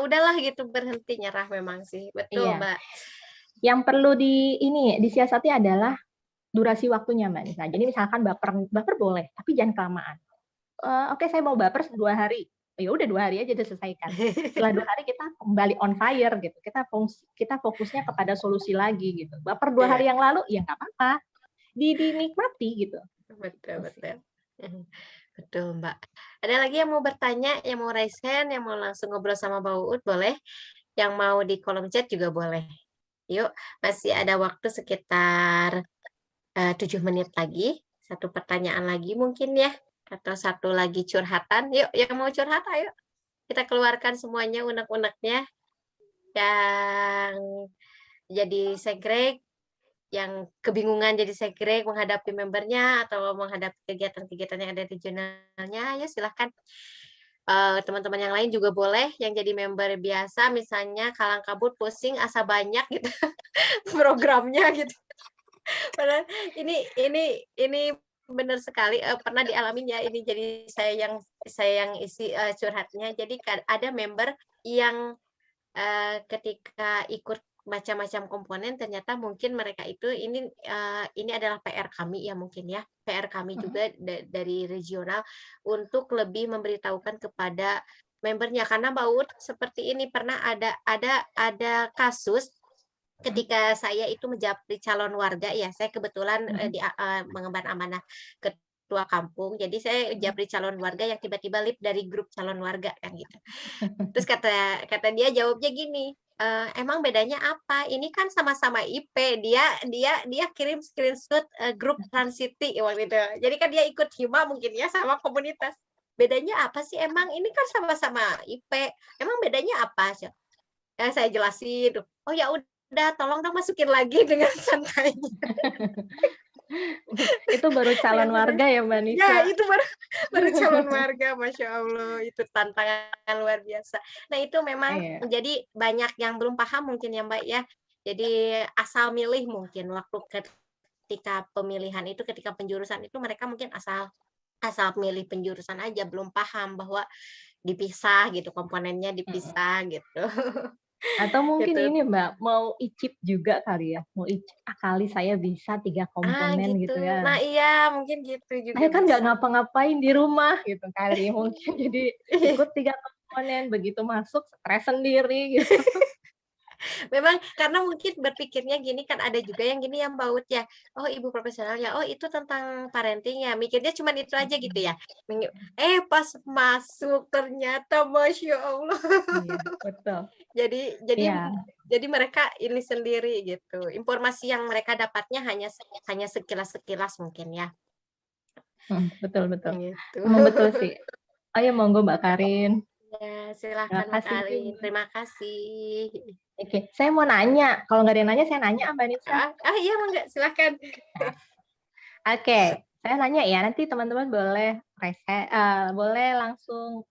udahlah gitu, berhenti, nyerah memang sih. Betul Iya. Mbak. Yang perlu disiasati adalah durasi waktunya Mbak Nisa. Jadi misalkan baper boleh, tapi jangan kelamaan. Oke, saya mau baper 2 hari. Ya udah 2 hari aja diselesaikan. Setelah 2 hari kita kembali on fire gitu. Kita fokusnya kepada solusi lagi gitu. Baper 2 hari yang lalu ya nggak apa-apa. Dinikmati gitu. Betul. Betul Mbak. Ada lagi yang mau bertanya, yang mau raise hand, yang mau langsung ngobrol sama Mbak Uut boleh. Yang mau di kolom chat juga boleh. Yuk, masih ada waktu sekitar 7 menit lagi. 1 pertanyaan lagi mungkin ya. Atau 1 lagi curhatan. Yuk, yang mau curhat ayo. Kita keluarkan semuanya unek-uneknya. Yang jadi segreg, yang kebingungan jadi segreg menghadapi membernya atau menghadapi kegiatan-kegiatan yang ada di jurnalnya, ya silahkan. Teman-teman yang lain juga boleh yang jadi member biasa, misalnya kalang kabut, pusing, asa banyak gitu programnya gitu. Padahal ini benar sekali, pernah dialamin ya, ini jadi saya yang isi curhatnya. Jadi ada member yang ketika ikut macam-macam komponen, ternyata mungkin mereka itu ini adalah PR kami ya mungkin ya, PR kami juga dari regional untuk lebih memberitahukan kepada membernya, karena Mbak Uut seperti ini pernah ada kasus ketika saya itu menjadi calon warga ya, saya kebetulan mengemban amanah ketua kampung, jadi saya jadi calon warga yang tiba-tiba leave dari grup calon warga kan gitu. Terus kata dia jawabnya gini, emang bedanya apa? Ini kan sama-sama IP, dia kirim screenshot grup Trans City waktu itu. Jadi kan dia ikut hima mungkin ya sama komunitas. Bedanya apa sih emang? Ini kan sama-sama IP. Emang bedanya apa? Ya, saya jelasin. Oh ya udah, tolong dong masukin lagi dengan santainya. Itu baru calon warga ya Mbak Nisa? Ya, itu baru calon warga, Masya Allah. Itu tantangan luar biasa. Nah, itu memang jadi banyak yang belum paham mungkin ya Mbak ya. Jadi asal milih mungkin waktu ketika pemilihan itu, ketika penjurusan itu mereka mungkin asal milih penjurusan aja, belum paham bahwa dipisah gitu, komponennya dipisah gitu. Atau mungkin Gitu. ini Mbak, mau icip juga kali ya, mau icip, kali saya bisa 3 komponen gitu ya. Nah iya, mungkin gitu juga Saya kan nggak bisa. ngapa-ngapain di rumah gitu kali, mungkin jadi ikut 3 komponen, begitu masuk stres sendiri gitu. Memang karena mungkin berpikirnya gini, kan ada juga yang gini ya Mbak Uut ya, oh ibu profesional ya, oh itu tentang parenting ya, mikirnya cuma itu aja gitu ya. Pas masuk ternyata Masya Allah. Iya, betul. Jadi mereka ini sendiri gitu. Informasi yang mereka dapatnya hanya sekilas-sekilas mungkin ya. Betul. Gitu. Emang betul sih. Ayo monggo Mbak Karin. Ya, silakan Mbak Karin. Terima kasih. Oke, saya mau nanya. Kalau nggak ada yang nanya, saya nanya Mbak Nisa. Iya, Mbak, silakan. Oke, saya nanya ya. Nanti teman-teman boleh langsung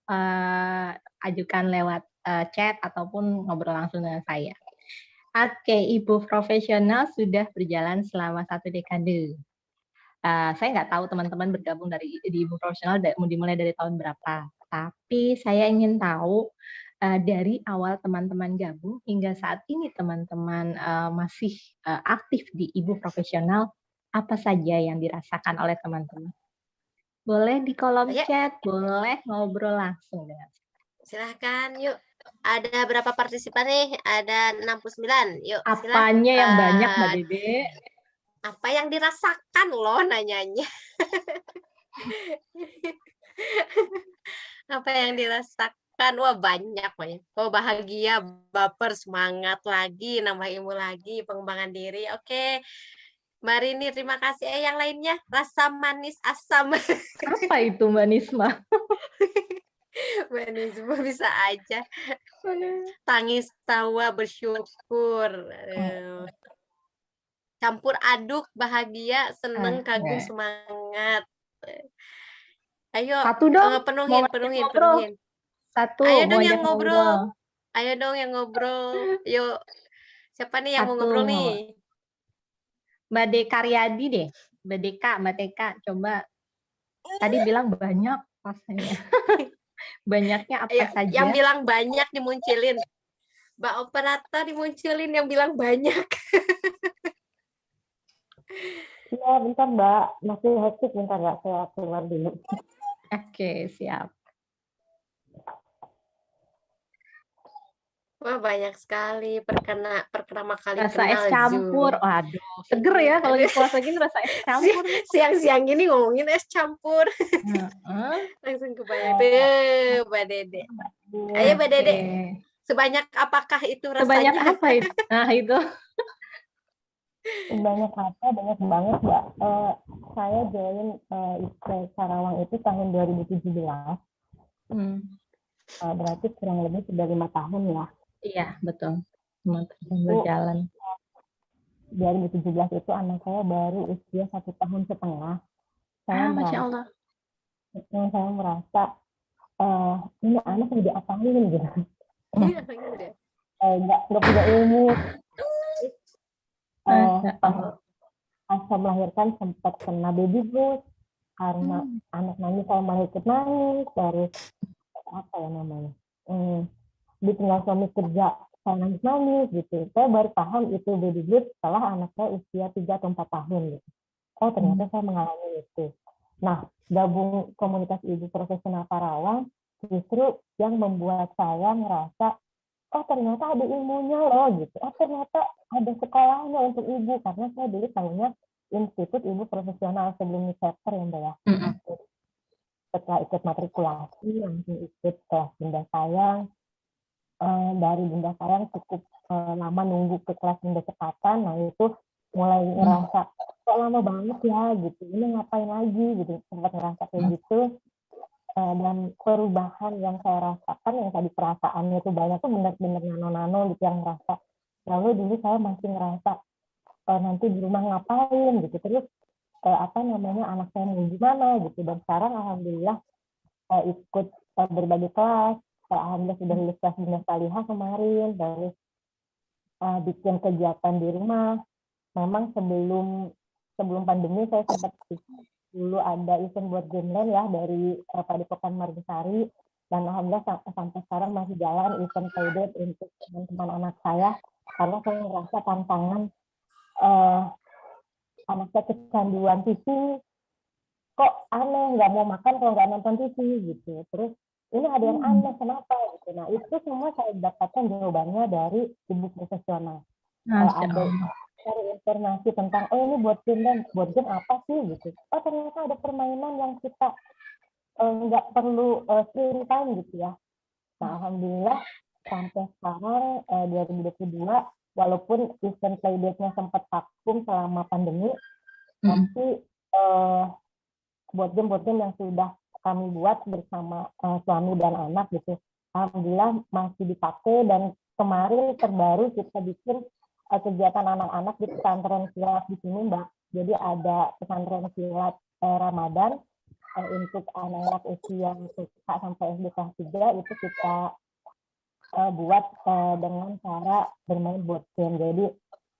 ajukan lewat chat ataupun ngobrol langsung dengan saya. Oke, Ibu Profesional sudah berjalan selama 1 dekade. Saya nggak tahu teman-teman bergabung di Ibu Profesional dimulai dari tahun berapa. Tapi saya ingin tahu dari awal teman-teman gabung hingga saat ini teman-teman masih aktif di Ibu Profesional, apa saja yang dirasakan oleh teman-teman? Boleh di kolom chat, boleh ngobrol langsung dengan saya. Silahkan, yuk. Ada berapa partisipan nih? Ada 69. Yuk, Apanya yang banyak Mbak Dede? Apa yang dirasakan loh nanyanya. Apa yang dirasakan? Kan wah banyak. Oh bahagia, baper, semangat lagi, nambah ilmu lagi, pengembangan diri. Oke, Mbak Rini terima kasih. Yang lainnya rasa manis asam. Apa itu Mbak Nisma? Mbak Nisma bisa aja. Tangis tawa bersyukur. Campur aduk bahagia, seneng, kagum, semangat. Ayo Satu dong, mau penuhin. Satu, Ayo mau dong ajak yang ngobrol. Ayo dong yang ngobrol. Yuk. Siapa nih yang mau ngobrol nih? Mbak Dekaryadi deh. Mbak Deka, coba. Tadi bilang banyak rasanya. Banyaknya apa saja? Yang bilang banyak dimunculin. Mbak operator dimunculin yang bilang banyak. Iya, bentar Mbak. Masih hektik, bentar Mbak. Saya keluar dulu. Oke, siap. Wah, banyak sekali pertama kali rasa kenal es campur. Zoom. Waduh, seger ya kalau di puasa gini rasa es campur. Siang-siang gini ngomongin es campur. Langsung kebayang deh, Mbak Dede. Ayo Mbak Dede. Sebanyak apakah itu rasanya? Sebanyak apa itu? Nah, itu. Banyak apa? Banyak banget, Mbak. Saya join IPE Karawang itu tahun 2017. Berarti kurang lebih sudah 5 tahun ya. Iya, betul. 5 tahun berjalan. 2017 itu anak saya baru usia 1,5 tahun. Masya Allah. Saya merasa ini anak mau diapain gitu. Nggak punya ilmu. Pas saya melahirkan sempat kena baby blues karena anak nangis, saya malah ikut nangis. Terus apa ya namanya? Ditinggal suami kerja, saya nangis gitu. Saya baru paham itu baby blues setelah anak saya usia 3 atau 4 tahun gitu. Oh ternyata saya mengalami itu. Nah, gabung komunitas ibu profesional Karawang justru yang membuat saya ngerasa oh ternyata ada ilmunya loh gitu. Oh ternyata ada sekolahnya untuk ibu, karena saya dulu tahunya Institut Ibu Profesional sebelum chapter ya Mbak ya. Setelah ikut matrikulasi langsung ikut kelas Bunda Sayang. Dari Bunda Sayang cukup lama nunggu ke kelas Bunda Cekatan. Nah itu mulai ngerasa kok lama banget ya gitu. Ini ngapain lagi gitu. Sempat ngerasa kayak gitu. Dan perubahan yang saya rasakan yang tadi perasaannya itu banyak tuh benar-benar nano-nano gitu yang ngerasa. Lalu dulu saya masih ngerasa nanti di rumah ngapain gitu. Terus anak saya mau gimana gitu. Dan sekarang alhamdulillah ikut berbagai kelas. Alhamdulillah sudah lulus kelas Bunda Salihah kemarin. Terus bikin kegiatan di rumah. Memang sebelum pandemi saya sempat dulu ada event buat Dreamland ya dari Padepokan Margasari, dan alhamdulillah sampai sekarang masih jalan event playdate untuk teman-teman anak saya, karena saya merasa tantangan anak saya kecanduan TV, kok aneh nggak mau makan kalau nggak nonton TV gitu. Terus ini ada yang aneh kenapa gitu. Nah itu semua saya dapatkan jawabannya dari ibu profesional. Ada cari informasi tentang ini buat game apa sih gitu. Oh ternyata ada permainan yang kita nggak perlu screen time gitu ya. Nah alhamdulillah sampai sekarang 2022 walaupun event playdate-nya sempat vakum selama pandemi, tapi buat game yang sudah kami buat bersama suami dan anak gitu, alhamdulillah masih dipakai. Dan kemarin terbaru kita bikin kegiatan anak-anak di pesantren silat di sini Mbak. Jadi ada pesantren silat Ramadan untuk anak-anak usia TK sampai SD kelas 3 itu kita buat dengan cara bermain board game. Jadi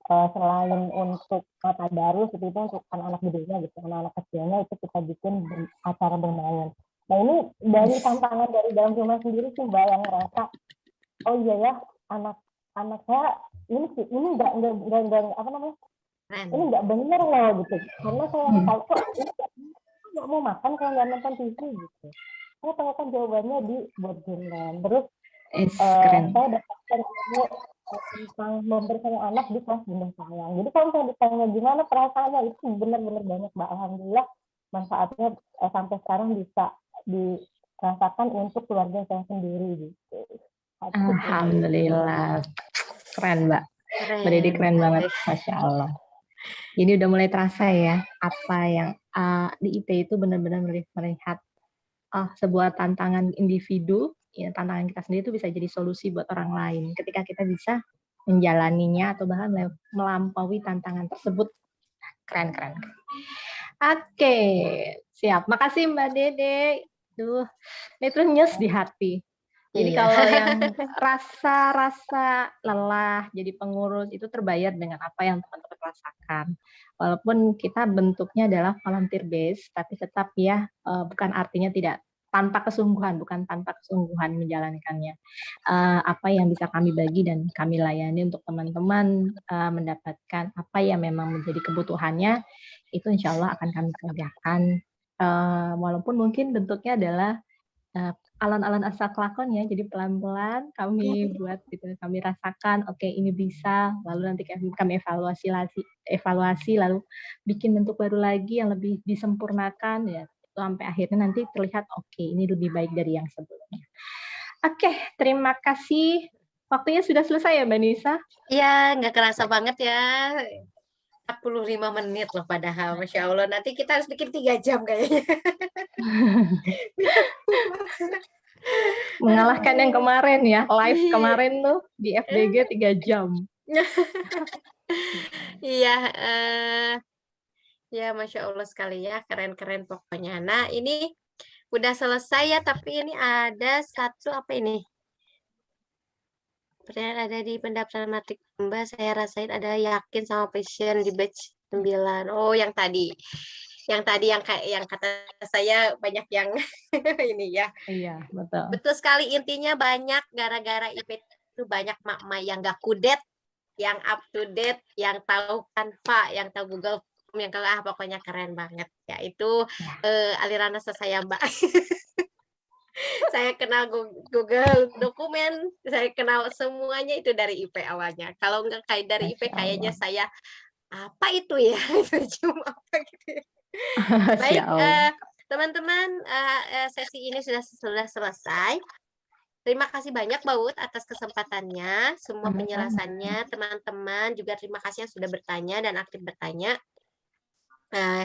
selain untuk tadarus itu untuk anak-anak gedenya gitu, anak-anak kecilnya itu kita bikin acara bermain. Nah ini dari tantangan dari dalam rumah sendiri sih Mbak yang ngerasa oh iya ya anak saya ini nggak apa namanya ini nggak benar loh gitu, karena saya tahu kok nggak mau makan kalau nggak nonton TV gitu. Saya temukan jawabannya di board game. Terus saya dapatkan ilmu tentang membersama anak di kelas Bunda Sayang. Jadi kalau saya ditanya gimana perasaannya, itu benar-benar banyak Mbak. Alhamdulillah manfaatnya sampai sekarang bisa rasakan untuk keluarga saya sendiri gitu. Alhamdulillah, keren Mbak. Mbak Dede Keren. keren banget, Masya Allah. Jadi udah mulai terasa ya apa yang di IP itu benar-benar melihat sebuah tantangan individu, ya tantangan kita sendiri itu bisa jadi solusi buat orang lain. Ketika kita bisa menjalaninya atau bahkan melampaui tantangan tersebut, keren. Oke, siap. Makasih Mbak Dede. Duh, ini terus nyes di hati. Jadi Iya. kalau yang rasa lelah jadi pengurus itu terbayar dengan apa yang teman-teman rasakan. Walaupun kita bentuknya adalah volunteer base, tapi tetap ya bukan artinya tidak bukan tanpa kesungguhan menjalankannya. Apa yang bisa kami bagi dan kami layani untuk teman-teman mendapatkan apa yang memang menjadi kebutuhannya, itu insya Allah akan kami kerjakan. Walaupun mungkin bentuknya adalah alon-alon asal kelakon ya, jadi pelan-pelan kami buat gitu, kami rasakan, oke ini bisa, lalu nanti kami evaluasi, lalu bikin bentuk baru lagi yang lebih disempurnakan ya, sampai akhirnya nanti terlihat oke ini lebih baik dari yang sebelumnya. Oke, terima kasih. Waktunya sudah selesai ya Mbak Nisa? Iya, nggak kerasa banget ya. 45 menit loh padahal, Masya Allah. Nanti kita harus bikin 3 jam kayaknya. Mengalahkan yang kemarin ya, live kemarin tuh di FDG 3 jam. Iya, ya Masya Allah sekali ya, keren-keren pokoknya. Nah ini udah selesai ya, tapi ini ada satu apa ini? Pertanyaan ada di pendaftaran matrik Mbak, saya rasain ada yakin sama passion di batch 9. Oh yang tadi yang kata saya banyak yang ini ya. Iya, betul. Betul sekali, intinya banyak gara-gara IP itu banyak mak-mak yang gak kudet, yang up to date, yang tahu Canva, yang tahu Google Form, yang pokoknya keren banget. Ya itu aliran rasa saya Mbak. Saya kenal Google dokumen, saya kenal semuanya itu dari IP awalnya. Kalau nggak kayak dari IP kayaknya saya apa itu ya? Cuma apa gitu. Baik, teman-teman, sesi ini sudah selesai. Terima kasih banyak Mbak Ut atas kesempatannya, semua penjelasannya, teman-teman juga terima kasih yang sudah bertanya dan aktif bertanya.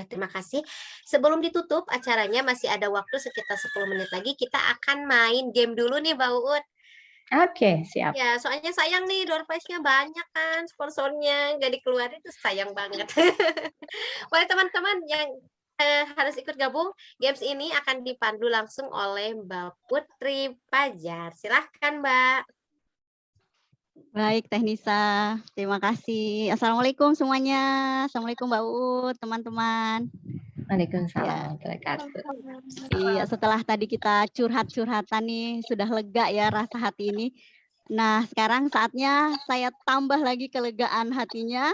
Terima kasih. Sebelum ditutup acaranya masih ada waktu sekitar 10 menit lagi, kita akan main game dulu nih Mbak Ut. Oke, siap. Ya, soalnya sayang nih door prize-nya banyak kan, sponsornya nggak dikeluarin itu sayang banget. Oleh teman-teman yang harus ikut gabung, games ini akan dipandu langsung oleh Mbak Putri Pajar. Silahkan Mbak. Baik, Teh Nisa. Terima kasih. Assalamualaikum semuanya. Assalamualaikum Mbak Ut, teman-teman. Waalaikumsalam. Iya, setelah tadi kita curhat-curhatan nih, sudah lega ya rasa hati ini. Nah, sekarang saatnya saya tambah lagi kelegaan hatinya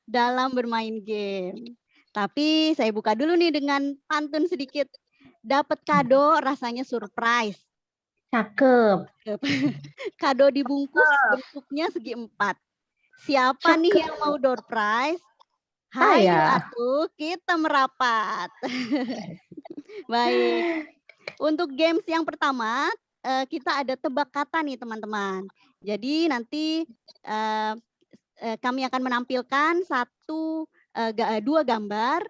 dalam bermain game. Tapi saya buka dulu nih dengan pantun sedikit. Dapat kado rasanya surprise. Cakep. Kado dibungkus bentuknya segi 4. Siapa nih yang mau door prize? Hayu atuh kita merapat. Baik. Untuk games yang pertama, kita ada tebak kata nih teman-teman. Jadi nanti kami akan menampilkan dua gambar.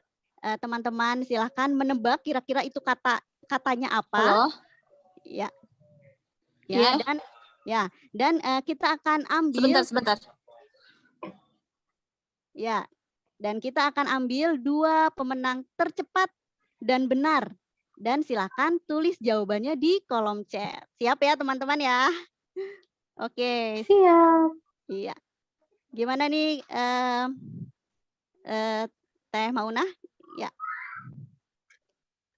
Teman-teman silahkan menebak kira-kira itu katanya apa. Halo? Ya. Ya, Dan kita akan ambil sebentar. Ya. Dan kita akan ambil 2 pemenang tercepat dan benar. Dan silakan tulis jawabannya di kolom chat. Siap ya teman-teman ya? Oke. Siap. Iya. Gimana nih Teh Maunah? Ya.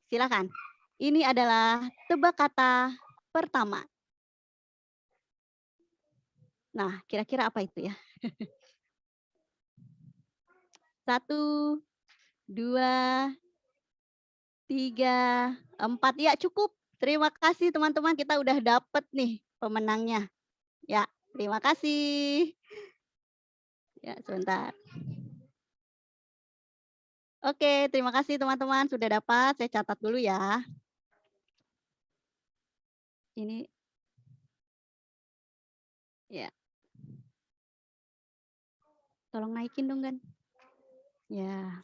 Silakan. Ini adalah tebak kata pertama. Nah, kira-kira apa itu ya? 1, 2, 3, 4. Ya cukup. Terima kasih teman-teman. Kita udah dapet nih pemenangnya. Ya, terima kasih. Ya, sebentar. Oke, terima kasih teman-teman. Sudah dapat. Saya catat dulu ya. Ini ya, tolong naikin dong kan. Ya.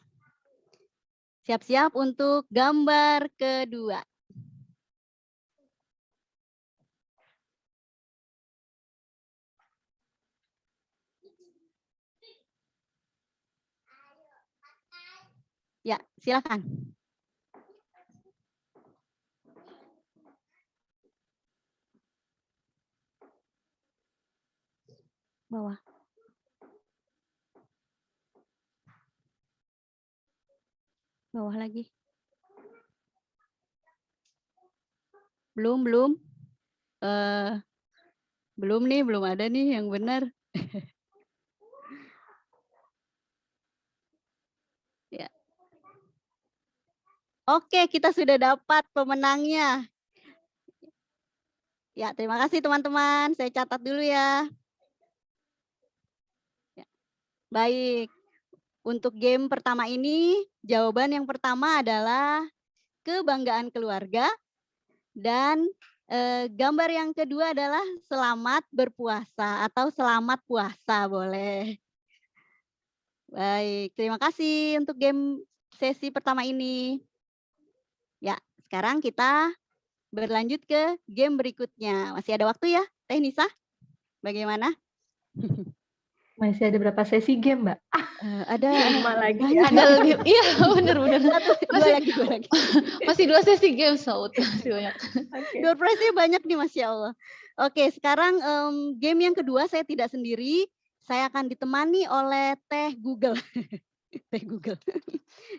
Siap-siap untuk gambar kedua. Ya, silakan. Bawah. Bawah lagi. Belum. Belum nih, belum ada nih yang benar. Ya. Oke, kita sudah dapat pemenangnya. Ya, terima kasih teman-teman. Saya catat dulu ya. Ya. Baik. Untuk game pertama ini, jawaban yang pertama adalah kebanggaan keluarga. Dan gambar yang kedua adalah selamat berpuasa atau selamat puasa boleh. Baik, terima kasih untuk game sesi pertama ini. Ya, sekarang kita berlanjut ke game berikutnya. Masih ada waktu ya, Teh Nisa? Bagaimana? Masih ada berapa sesi game, Mbak? Ada 5 lagi. banyak. Ada lebih, iya benar-benar. Dua lagi. Masih 2 sesi game, Saud. Masih banyak. Door prize-nya banyak nih, Masya Allah. Oke, sekarang game yang kedua saya tidak sendiri. Saya akan ditemani oleh Teh Google. Teh Google.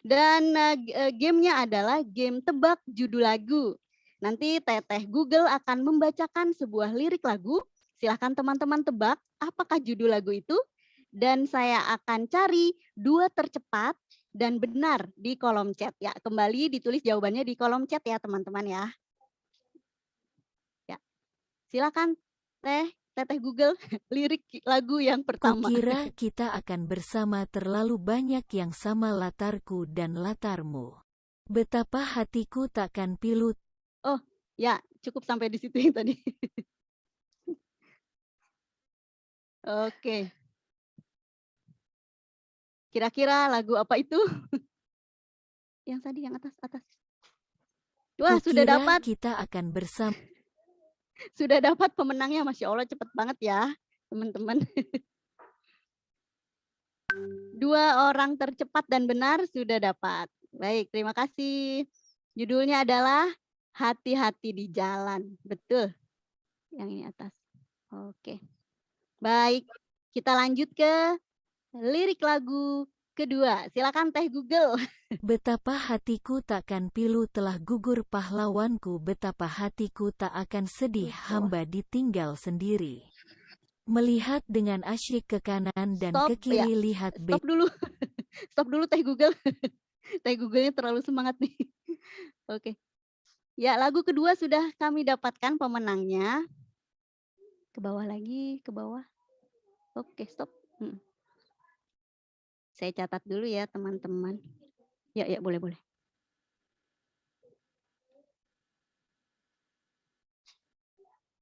Dan gamenya adalah game tebak judul lagu. Nanti Teh Google akan membacakan sebuah lirik lagu. Silahkan teman-teman tebak apakah judul lagu itu. Dan saya akan cari 2 tercepat dan benar di kolom chat ya. Kembali ditulis jawabannya di kolom chat ya teman-teman ya. Ya. Silakan Teteh Google lirik lagu yang pertama. Kukira kita akan bersama terlalu banyak yang sama latarku dan latarmu. Betapa hatiku takkan pilu. Oh, ya, cukup sampai di situ yang tadi. Oke. Kira-kira lagu apa itu? Yang tadi yang atas. Wah, sudah Kukira dapat. kita akan bersama. Sudah dapat pemenangnya, Masya Allah cepet banget ya teman-teman. 2 orang tercepat dan benar sudah dapat. Baik, terima kasih. Judulnya adalah Hati-hati di Jalan. Betul. Yang ini atas. Oke. Baik, kita lanjut ke lirik lagu kedua. Silakan Teh Google. Betapa hatiku takkan pilu telah gugur pahlawanku, betapa hatiku tak akan sedih hamba ditinggal sendiri. Melihat dengan asyik ke kanan dan ke kiri lihat Stop dulu. Stop dulu Teh Google. Teh Google-nya terlalu semangat nih. Oke. Ya, lagu kedua sudah kami dapatkan pemenangnya. Ke bawah lagi, ke bawah. Oke, stop. Saya catat dulu ya teman-teman. Ya, boleh.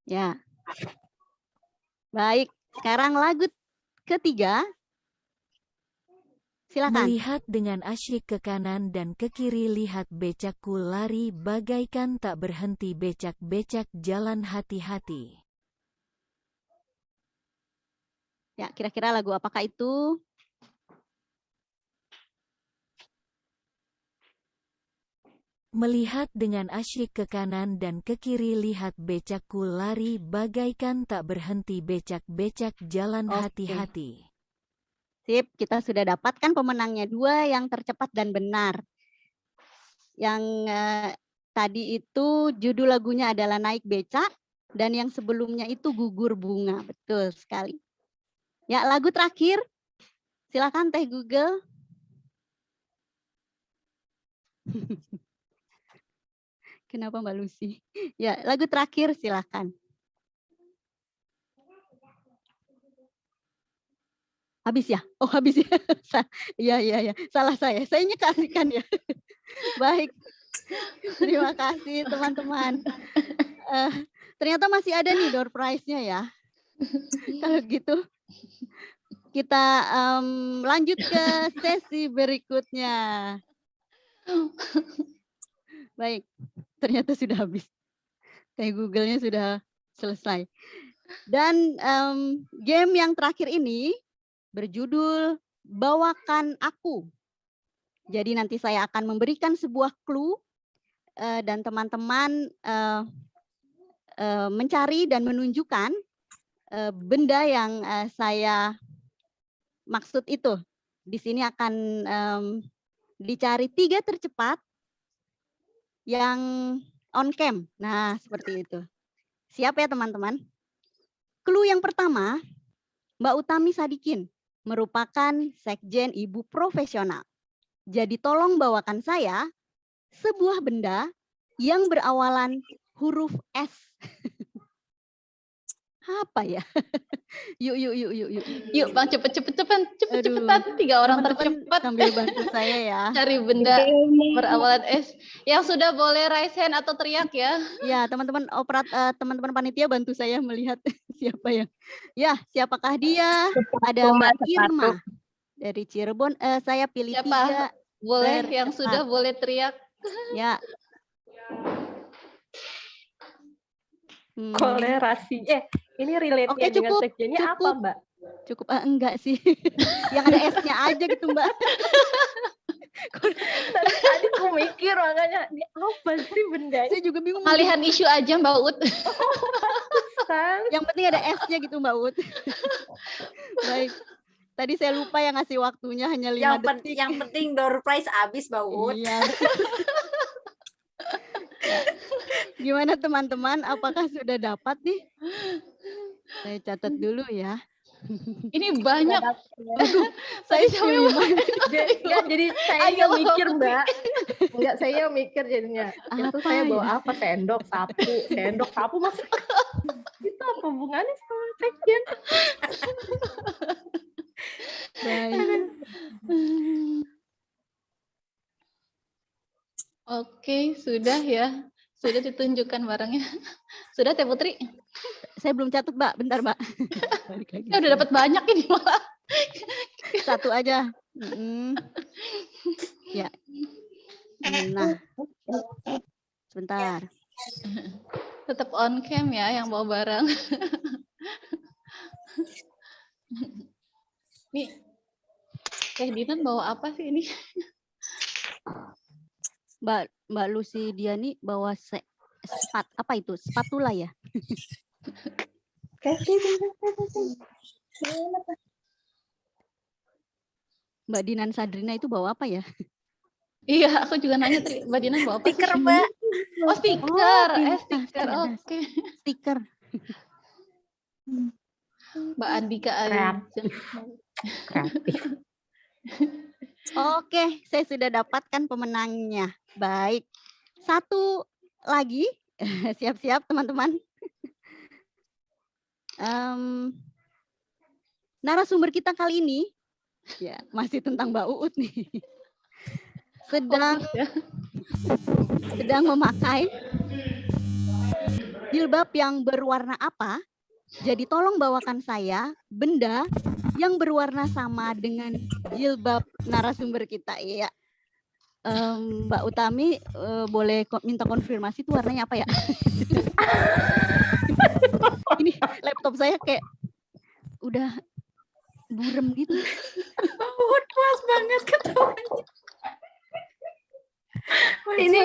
Ya. Baik, sekarang lagu ketiga. Silakan. Melihat dengan asyik ke kanan dan ke kiri lihat becakku lari bagaikan tak berhenti, becak-becak jalan hati-hati. Ya, kira-kira lagu apakah itu? Melihat dengan asyik ke kanan dan ke kiri lihat becakku lari bagaikan tak berhenti, becak-becak jalan hati-hati. Sip, kita sudah dapatkan pemenangnya 2 yang tercepat dan benar. Yang tadi itu judul lagunya adalah Naik Becak dan yang sebelumnya itu Gugur Bunga. Betul sekali. Ya, lagu terakhir. Silakan Teh Google. Kenapa Mbak Lucy? Ya, lagu terakhir silakan. Habis ya? Oh, habis ya. Iya. Salah saya. Saya kasihkan ya. Baik. Terima kasih teman-teman. ternyata masih ada nih door prize-nya ya. Kalau gitu kita lanjut ke sesi berikutnya. Baik, ternyata sudah habis. Kayak Google-nya sudah selesai. Dan game yang terakhir ini berjudul Bawakan Aku. Jadi nanti saya akan memberikan sebuah clue dan teman-teman mencari dan menunjukkan benda yang saya maksud itu. Di sini akan dicari 3 tercepat yang on cam. Nah, seperti itu. Siap ya teman-teman? Clue yang pertama, Mbak Utami Sadikin merupakan sekjen ibu profesional. Jadi tolong bawakan saya sebuah benda yang berawalan huruf S. Apa ya? Yuk. Yuk Bang, cepetan 3 orang tercepat. Sambil bantu saya ya. Cari benda berawalan S. Yang sudah boleh raise hand atau teriak ya. Ya, teman-teman teman-teman panitia bantu saya melihat siapa yang. Ya, siapakah dia? Ada Mbak Irma dari Cirebon. Saya pilih Siapa? 3. Boleh yang sudah boleh teriak. Ya. Kolerasi. Ini relate Oke, dengan cukup, sekjennya apa, Mbak? Cukup enggak sih. Yang ada S-nya aja gitu, Mbak. Tadi aku mikir makanya ini apa sih bendanya? Saya juga bingung. Pengalihan isu aja Mbak Ut. Yang penting ada S-nya gitu, Mbak Ut. Baik. Tadi saya lupa yang ngasih waktunya hanya 5 detik. Yang penting door prize habis, Mbak Ut. Iya. Gimana teman-teman? Apakah sudah dapat nih? Saya catat dulu ya. Ini banyak. Aduh, saya jadi saya mikir, Mbak. Enggak, saya mikir jadinya. Itu saya bawa apa? Sendok sapu masuk. Itu apa hubungannya sama sekjen? Baik. Oke, sudah ya. Sudah ditunjukkan barangnya. Sudah Teh Putri? Saya belum catat, Mbak. Bentar, Mbak. Balik lagi. Ya udah dapat banyak ini malah. 1 aja. Ya. Nah. Sebentar. Tetap on cam ya yang bawa barang. Nih. Teh Dinan bawa apa sih ini? Mbak Lucy Diani bawa apa itu? Spatula ya? Mbak Dinan Sadrina itu bawa apa ya? Iya, aku juga nanya tadi Mbak Dinan bawa apa? Stiker, Mbak. Oh, stiker. Oh, Stiker. Oke. Stiker. Mbak Andika Kreatif. Oke, saya sudah dapatkan pemenangnya. Baik. 1 lagi. Siap-siap teman-teman. Narasumber kita kali ini ya masih tentang Mbak Uut nih. Sedang memakai jilbab yang berwarna apa? Jadi tolong bawakan saya benda yang berwarna sama dengan jilbab narasumber kita. Iya. Mbak Utami boleh minta konfirmasi itu warnanya apa ya? Ini laptop saya kayak udah burem gitu. Puas banget ketawanya. Ini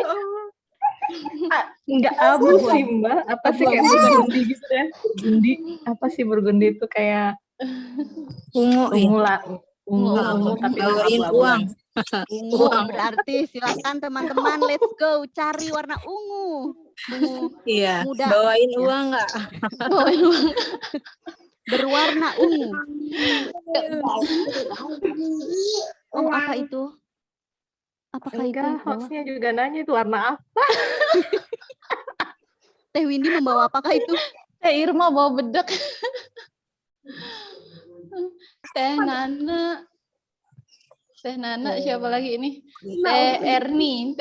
enggak abu sih, Mbak. Apa sih kayak burgundi gitu ya? Burgundi. Apa sih burgundi itu kayak ungu lah. Ungu tapi bawain uang. Ungu berarti silakan teman-teman, let's go cari warna ungu. Iya, muda. bawain uang nggak? Bawain uang. Berwarna ungu. Oh, apa itu? Apakah Enggak, itu? hostnya juga nanya itu warna apa? Teh Windy membawa apakah itu? Teh Irma bawa bedak. Teh Nana. Siapa lagi ini? Teh Erni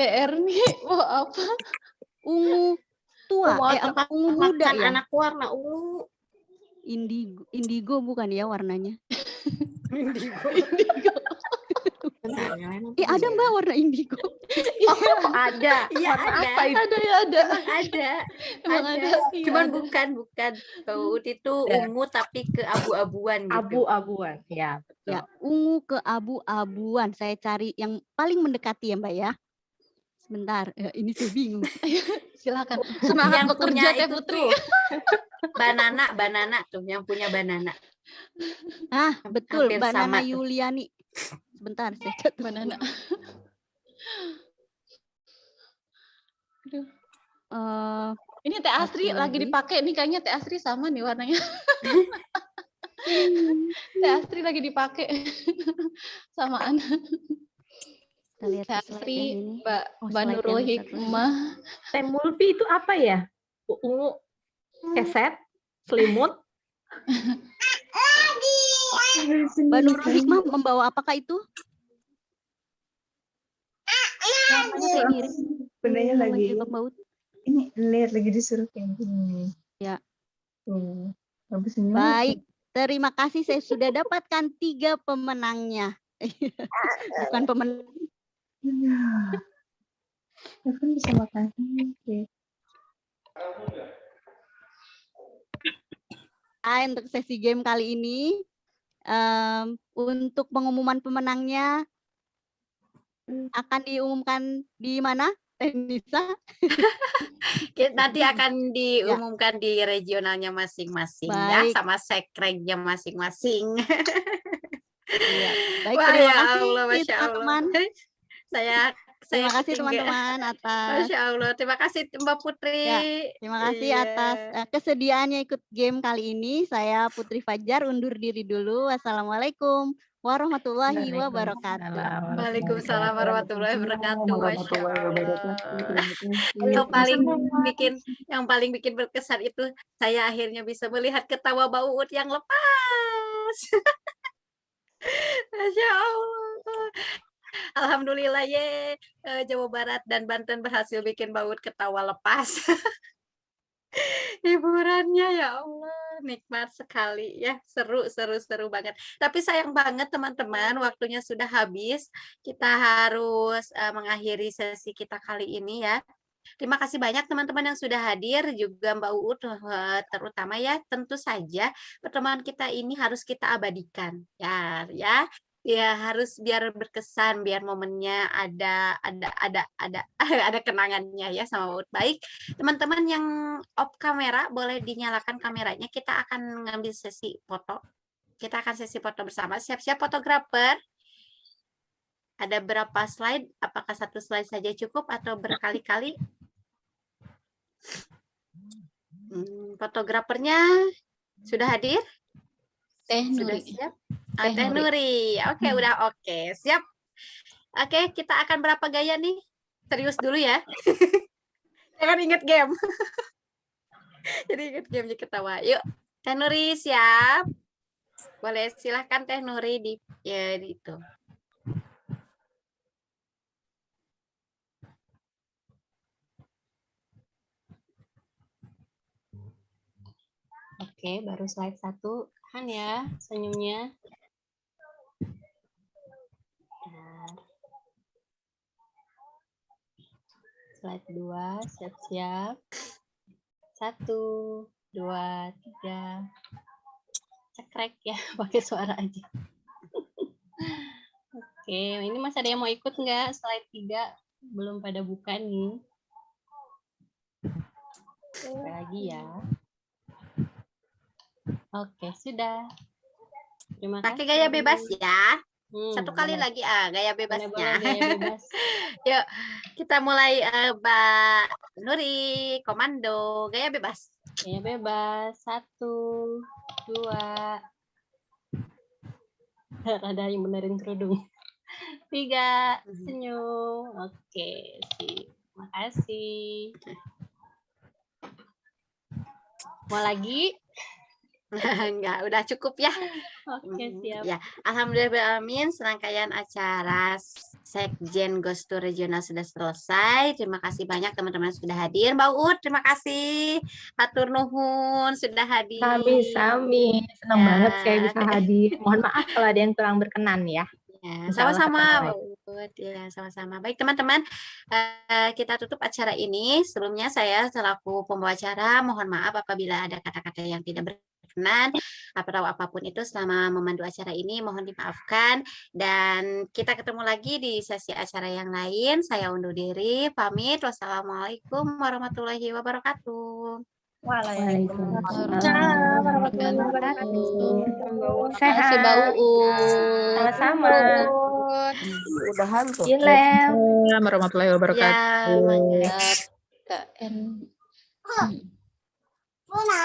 bawa apa? Ungu. tua, tempat ungu muda makan ya? anak warna ungu. Indigo bukan ya warnanya? Indigo. Bentar, nyalain apa Ada dulu Mbak ya? warna indigo. Ada. Iya Warna ada. apa itu? Ada ya ada. Emang ada. Emang Ada. ada. Iya Cuman ada. bukan Baut itu Ya. ungu tapi ke abu-abuan gitu. Abu-abuan. Ya, betul. Ya, ungu ke abu-abuan. Saya cari yang paling mendekati ya Mbak ya. Sebentar, ini saya bingung. Silakan. Semangat Yang bekerja punya Teh itu Putri. tuh banana tuh, yang punya banana. Betul, Hampir Banana sama tuh. Yuliani. Sebentar, saya catat. Banana. Aduh. Ini Teh Astri Satu lagi lagi. dipakai nih, kayaknya Teh Astri sama nih warnanya. Teh Astri lagi dipakai. Samaan. Kita lihat Teh slide Astri, yang ini. Mbak Slide Nurul yang satu lagi. Hikmah. Teh Mulfi itu apa ya? Ungu keset, selimut. Mbak Nurul Hikmah membawa apakah itu? Warnanya kayak mirip. Sebenarnya sama lagi jilbab baut. ini lihat lagi disuruh kayak gini. Ya. Habis ini. Baik, terima kasih. Saya sudah dapatkan 3 pemenangnya. Bukan pemenang. Kan bisa makan. Untuk sesi game kali ini, untuk pengumuman pemenangnya akan diumumkan di mana, Teh Nisa? Nanti akan diumumkan di regionalnya masing-masing ya, Baik. sama sekregnya masing-masing. Iya. Baik, Wah, terima ya kasih Allah, Masya Allah. teman-teman. Terima kasih ketinggalan. teman-teman atas Masya Allah, terima kasih Mbak Putri. ya, terima kasih Iya. atas kesediaannya ikut game kali ini. Saya Putri Fajar undur diri dulu. Wassalamualaikum warahmatullahi wabarakatuh. Waalaikumsalam warahmatullahi wabarakatuh. Masya Allah. Yang paling bikin berkesan itu saya akhirnya bisa melihat ketawa Mbak Uut yang lepas. Masya Allah. Alhamdulillah Jawa Barat dan Banten berhasil bikin Mbak Uut ketawa lepas. Hiburannya ya Allah, nikmat sekali ya, seru banget. Tapi sayang banget teman-teman, waktunya sudah habis. Kita harus mengakhiri sesi kita kali ini ya. Terima kasih banyak teman-teman yang sudah hadir, juga Mbak Uut terutama ya. Tentu saja pertemuan kita ini harus kita abadikan ya harus biar berkesan, biar momennya ada kenangannya ya sama Mbak Uut. Baik, teman-teman yang off kamera boleh dinyalakan kameranya. Kita akan ngambil sesi foto. Kita akan sesi foto bersama. Siap-siap fotografer. Ada berapa slide? Apakah 1 slide saja cukup atau berkali-kali? Fotografernya sudah hadir? Sudah siap? Teh Nuri. Oke, udah oke. Siap. Oke, kita akan berapa gaya nih? Serius dulu ya. Jangan inget game. Jadi inget gamenya ketawa. Yuk, Teh Nuri siap? Boleh silahkan Teh Nuri di itu. Oke, baru slide 1. Tahan ya senyumnya. Slide 2, siap-siap. 1, 2, 3. Cekrek ya, pakai suara aja. Oke, ini masih ada yang mau ikut nggak? Slide 3 belum pada buka nih. Oke, lagi ya. Oke, sudah. Terima kasih. Pakai gaya bebas ya. Satu kali boleh. lagi gaya bebasnya. Boleh, gaya bebas. Yuk, kita mulai Mbak Nuri, komando, gaya bebas. Gaya bebas. 1, 2. Ada yang benerin kerudung. 3, senyum. Oke, sip. Makasih. Mau lagi? Enggak, udah cukup ya. Oke, siap. Ya, alhamdulillahirrahmanirrahim, serangkaian acara Sekjen Gostu Regional sudah selesai. Terima kasih banyak teman-teman yang sudah hadir. Mbak Ud, terima kasih. Hatur nuhun sudah hadir. Sami, senang banget saya bisa hadir. Mohon maaf kalau ada yang kurang berkenan ya. Ya, Insya Allah sama-sama, ketemu Mbak lagi. Ud. Ya, sama-sama. Baik, teman-teman, kita tutup acara ini. Sebelumnya saya selaku pembawa acara mohon maaf apabila ada kata-kata yang tidak berkenan atau apapun itu selama memandu acara ini mohon dimaafkan, dan kita ketemu lagi di sesi acara yang lain. Saya undur diri, pamit. Wassalamualaikum warahmatullahi wabarakatuh. Waalaikumsalam warahmatullahi wabarakatuh. Makasih Mbak Uut. Sama-sama. Udahan tuh. Ilem. Waalaikumsalam warahmatullahi wabarakatuh. Ya, KN. Muna.